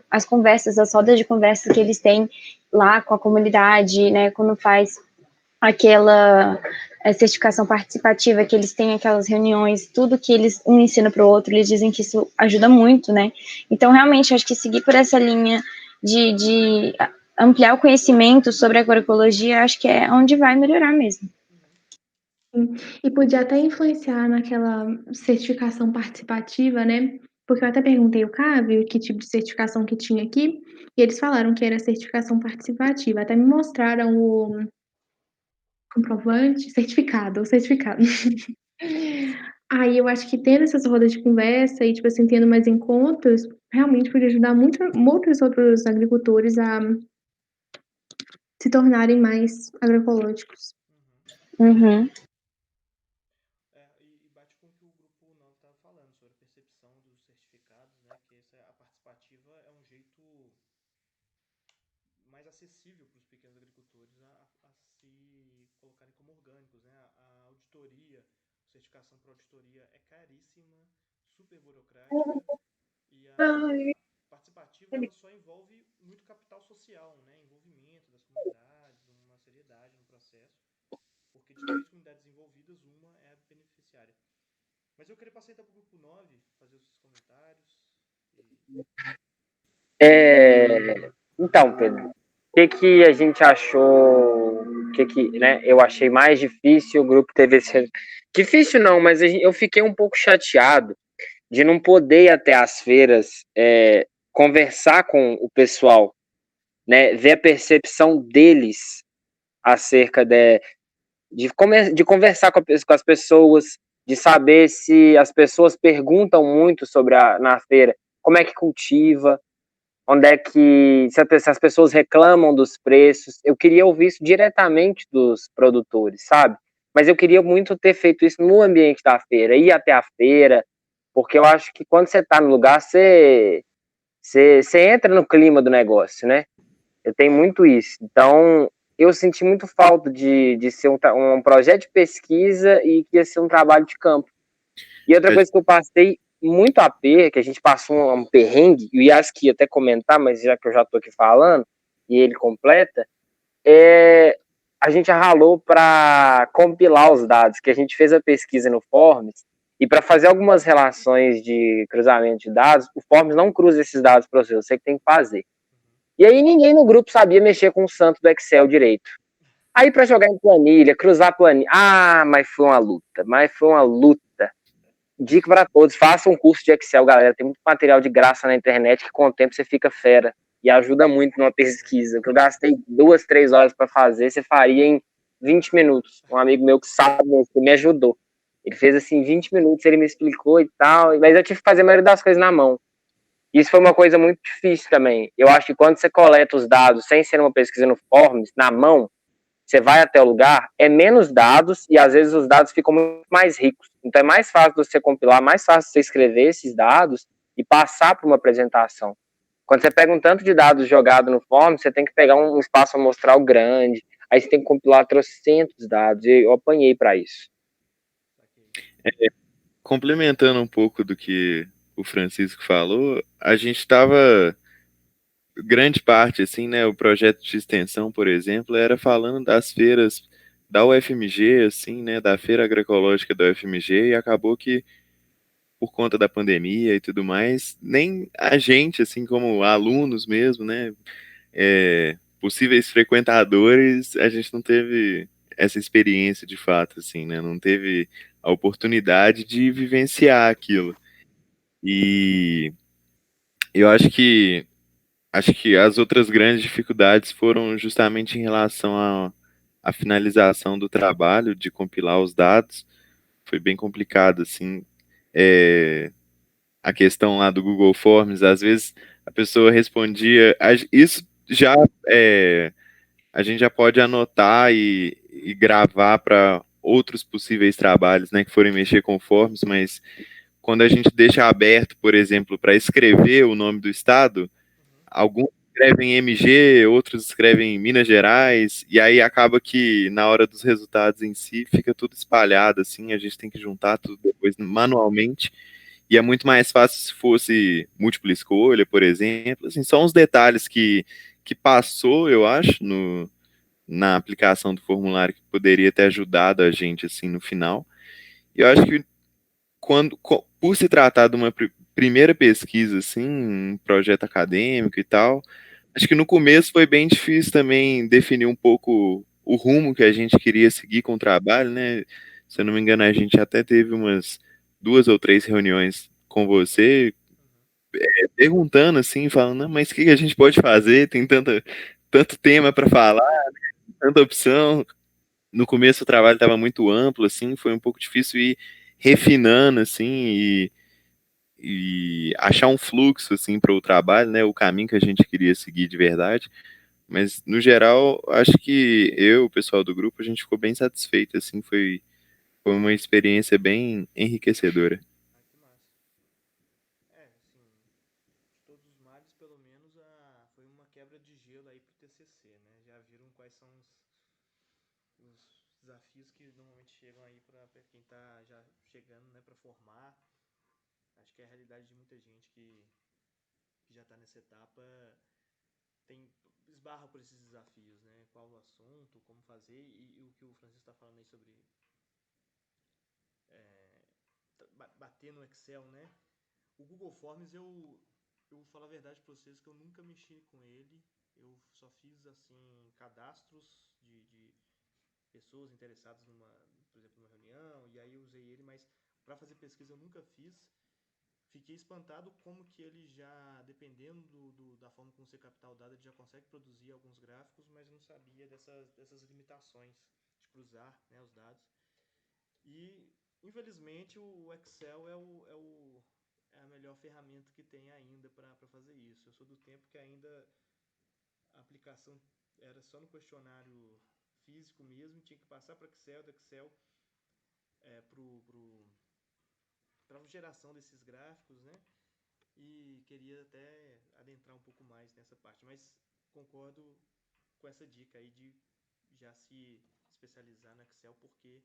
as conversas, as rodas de conversa que eles têm lá com a comunidade, né, quando faz aquela certificação participativa, que eles têm aquelas reuniões, tudo que eles um ensina para o outro, eles dizem que isso ajuda muito, né? Então, realmente, acho que seguir por essa linha de ampliar o conhecimento sobre a agroecologia, acho que é onde vai melhorar mesmo. E podia até influenciar naquela certificação participativa, né? Porque eu até perguntei ao CAV que tipo de certificação que tinha aqui, e eles falaram que era certificação participativa. Até me mostraram o comprovante, certificado. Aí eu acho que tendo essas rodas de conversa e, tipo assim, tendo mais encontros, realmente poderia ajudar muitos outros agricultores a se tornarem mais agroecológicos. Uhum. E bate com o que o Grupo 9 estava falando sobre a percepção dos certificados, né? Que a participativa é um jeito mais acessível para os pequenos agricultores a se colocarem como orgânicos, né? A auditoria, a certificação para auditoria é caríssima, super burocrática e a participativa ela só envolve muito capital social, né? Envolvimento das comunidades, uma seriedade no processo, porque de 3 comunidades envolvidas, uma é a beneficiária. Mas eu queria passar então para o grupo 9, fazer os seus comentários. Então, Pedro, o que a gente achou, né, eu achei mais difícil, o grupo teve esse... Difícil não, mas eu fiquei um pouco chateado de não poder ir até as feiras, conversar com o pessoal, né, ver a percepção deles acerca de conversar com as pessoas, de saber se as pessoas perguntam muito sobre na feira, como é que cultiva, onde é que se as pessoas reclamam dos preços. Eu queria ouvir isso diretamente dos produtores, sabe? Mas eu queria muito ter feito isso no ambiente da feira, ir até a feira, porque eu acho que quando você está no lugar, você entra no clima do negócio, né? Eu tenho muito isso. Então, eu senti muito falta de ser um projeto de pesquisa e que ia ser um trabalho de campo. E outra coisa que eu passei muito que a gente passou um perrengue, e o Yaski ia até comentar, mas já que eu já estou aqui falando, e ele completa, a gente ralou para compilar os dados, que a gente fez a pesquisa no Forms, e para fazer algumas relações de cruzamento de dados, o Forms não cruza esses dados para você que tem que fazer. E aí ninguém no grupo sabia mexer com o santo do Excel direito. Aí para jogar em planilha, cruzar planilha, mas foi uma luta. Dica para todos, faça um curso de Excel, galera. Tem muito material de graça na internet que com o tempo você fica fera. E ajuda muito numa pesquisa. Que eu gastei 2, 3 horas para fazer, você faria em 20 minutos. Um amigo meu que sabe, que me ajudou. Ele fez assim 20 minutos, ele me explicou e tal. Mas eu tive que fazer a maioria das coisas na mão. Isso foi uma coisa muito difícil também. Eu acho que quando você coleta os dados sem ser uma pesquisa no Forms, na mão, você vai até o lugar, é menos dados e às vezes os dados ficam muito mais ricos. Então é mais fácil você compilar, mais fácil você escrever esses dados e passar para uma apresentação. Quando você pega um tanto de dados jogado no Forms, você tem que pegar um espaço amostral grande, aí você tem que compilar trocentos dados, e eu apanhei para isso. Complementando um pouco do que o Francisco falou, a gente estava grande parte, assim, né, o projeto de extensão, por exemplo, era falando das feiras da UFMG, assim, né, da Feira Agroecológica da UFMG, e acabou que por conta da pandemia e tudo mais, nem a gente, assim como alunos mesmo, né, possíveis frequentadores, a gente não teve essa experiência de fato, assim, né, não teve a oportunidade de vivenciar aquilo. E eu acho que as outras grandes dificuldades foram justamente em relação à finalização do trabalho, de compilar os dados. Foi bem complicado, assim. É, a questão lá do Google Forms, às vezes a pessoa respondia. Isso já a gente já pode anotar e gravar para outros possíveis trabalhos, né, que forem mexer com forms, mas quando a gente deixa aberto, por exemplo, para escrever o nome do estado, alguns escrevem MG, outros escrevem Minas Gerais, e aí acaba que na hora dos resultados em si fica tudo espalhado, assim, a gente tem que juntar tudo depois manualmente, e é muito mais fácil se fosse múltipla escolha, por exemplo, assim, são uns detalhes que passou, eu acho, na aplicação do formulário que poderia ter ajudado a gente, assim, no final. E eu acho que por se tratar de uma primeira pesquisa, assim, um projeto acadêmico e tal, acho que no começo foi bem difícil também definir um pouco o rumo que a gente queria seguir com o trabalho, né? Se eu não me engano, a gente até teve umas 2 ou 3 reuniões com você, perguntando assim, falando, "Não, mas o que a gente pode fazer? Tem tanto tema para falar, tanta opção." No começo o trabalho estava muito amplo, assim, foi um pouco difícil ir refinando, assim, e achar um fluxo, assim, para o trabalho, né, o caminho que a gente queria seguir de verdade. Mas, no geral, acho que o pessoal do grupo, a gente ficou bem satisfeito, assim, foi uma experiência bem enriquecedora. Ah, que massa. Assim, de todos os males, pelo menos foi uma quebra de gelo aí pro TCC, né? Já viram quais são os desafios que normalmente chegam aí para quem tá já chegando, né, para formar. Acho que é a realidade de muita gente que já está nessa etapa tem esbarra por esses desafios, né? Qual o assunto, como fazer e o que o Francisco está falando aí sobre bater no Excel, né? O Google Forms eu vou falar a verdade para vocês que eu nunca mexi com ele. Eu só fiz assim cadastros de pessoas interessadas por exemplo, numa reunião, e aí eu usei ele, mas para fazer pesquisa eu nunca fiz. Fiquei espantado como que ele já, dependendo da forma como você captar o dado, ele já consegue produzir alguns gráficos, mas não sabia dessas limitações de cruzar, né, os dados. E, infelizmente, o Excel é a melhor ferramenta que tem ainda para fazer isso. Eu sou do tempo que ainda a aplicação era só no questionário físico mesmo, tinha que passar para Excel, do Excel para a geração desses gráficos, né? E queria até adentrar um pouco mais nessa parte, mas concordo com essa dica aí de já se especializar no Excel, porque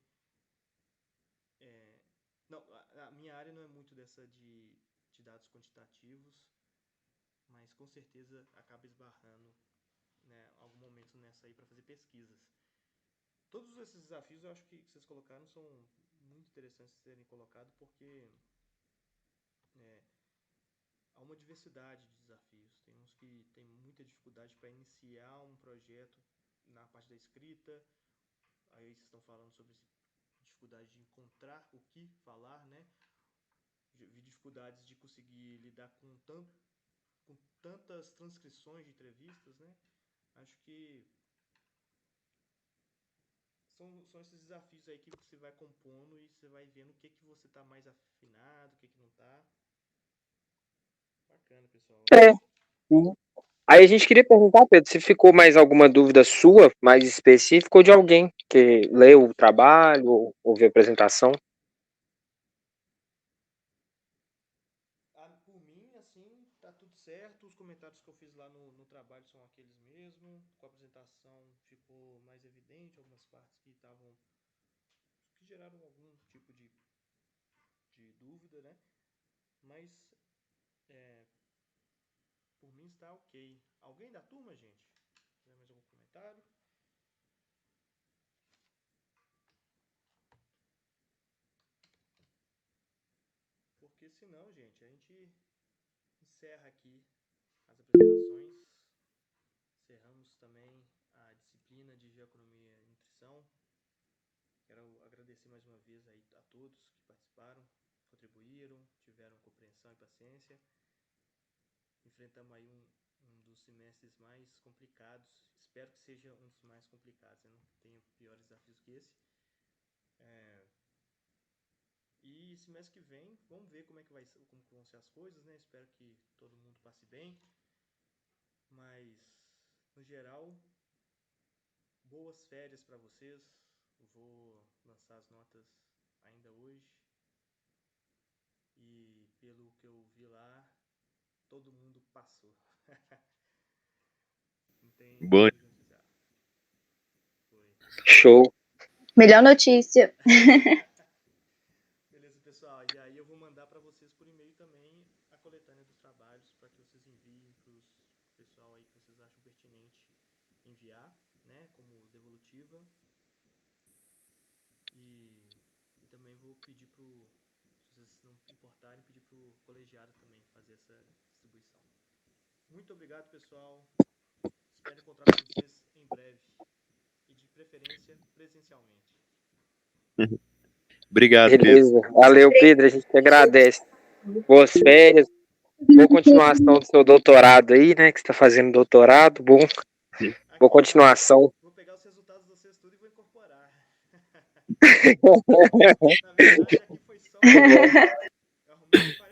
não, a minha área não é muito dessa de dados quantitativos, mas com certeza acaba esbarrando, né, algum momento nessa aí para fazer pesquisas. Todos esses desafios eu acho que vocês colocaram são muito interessantes de serem colocados, porque há uma diversidade de desafios. Tem uns que têm muita dificuldade para iniciar um projeto na parte da escrita. Aí vocês estão falando sobre dificuldade de encontrar o que falar, né? Vi dificuldades de conseguir lidar com tantas transcrições de entrevistas, né? Acho que são esses desafios aí que você vai compondo e você vai vendo o que você está mais afinado, o que não está. Bacana, pessoal. Aí a gente queria perguntar, Pedro, se ficou mais alguma dúvida sua, mais específica, ou de alguém que leu o trabalho ou ouviu a apresentação. Por mim, assim, tá tudo certo. Os comentários que eu fiz lá no trabalho são aqueles mesmo. Com a apresentação ficou mais evidente algumas partes que geraram algum tipo de dúvida, né? Mas por mim está ok. Alguém da turma, gente? Tem mais algum comentário? porque senão, gente, a gente encerra aqui as apresentações. Encerramos também a disciplina de Geoeconomia e Nutrição. Quero agradecer mais uma vez aí a todos que participaram, contribuíram, tiveram compreensão e paciência. Enfrentamos aí um dos semestres mais complicados. Espero que seja um dos mais complicados. Eu não tenho piores desafios que esse. E semestre que vem, vamos ver como vão ser as coisas, né? Espero que todo mundo passe bem. Mas, no geral, boas férias para vocês. Eu vou lançar as notas ainda hoje. E, pelo que eu vi lá, todo mundo passou. Não tem... Boa. Show. Melhor notícia. Beleza, pessoal. E aí eu vou mandar para vocês por e-mail também a coletânea dos trabalhos para que vocês enviem para o pessoal aí que vocês acham pertinente enviar, né, como devolutiva. E também vou pedir se vocês não importarem, pedir para o colegiado também fazer essa distribuição. Muito obrigado, pessoal. Espero encontrar com vocês em breve. E de preferência, presencialmente. Obrigado, Pedro. Beleza. Valeu, Pedro. A gente que agradece. Boas férias. Boa continuação do seu doutorado aí, né? Que você está fazendo doutorado. Boa continuação. Vou pegar os resultados do sexto tudo e vou incorporar. Na verdade, aqui foi só... Eu arrumei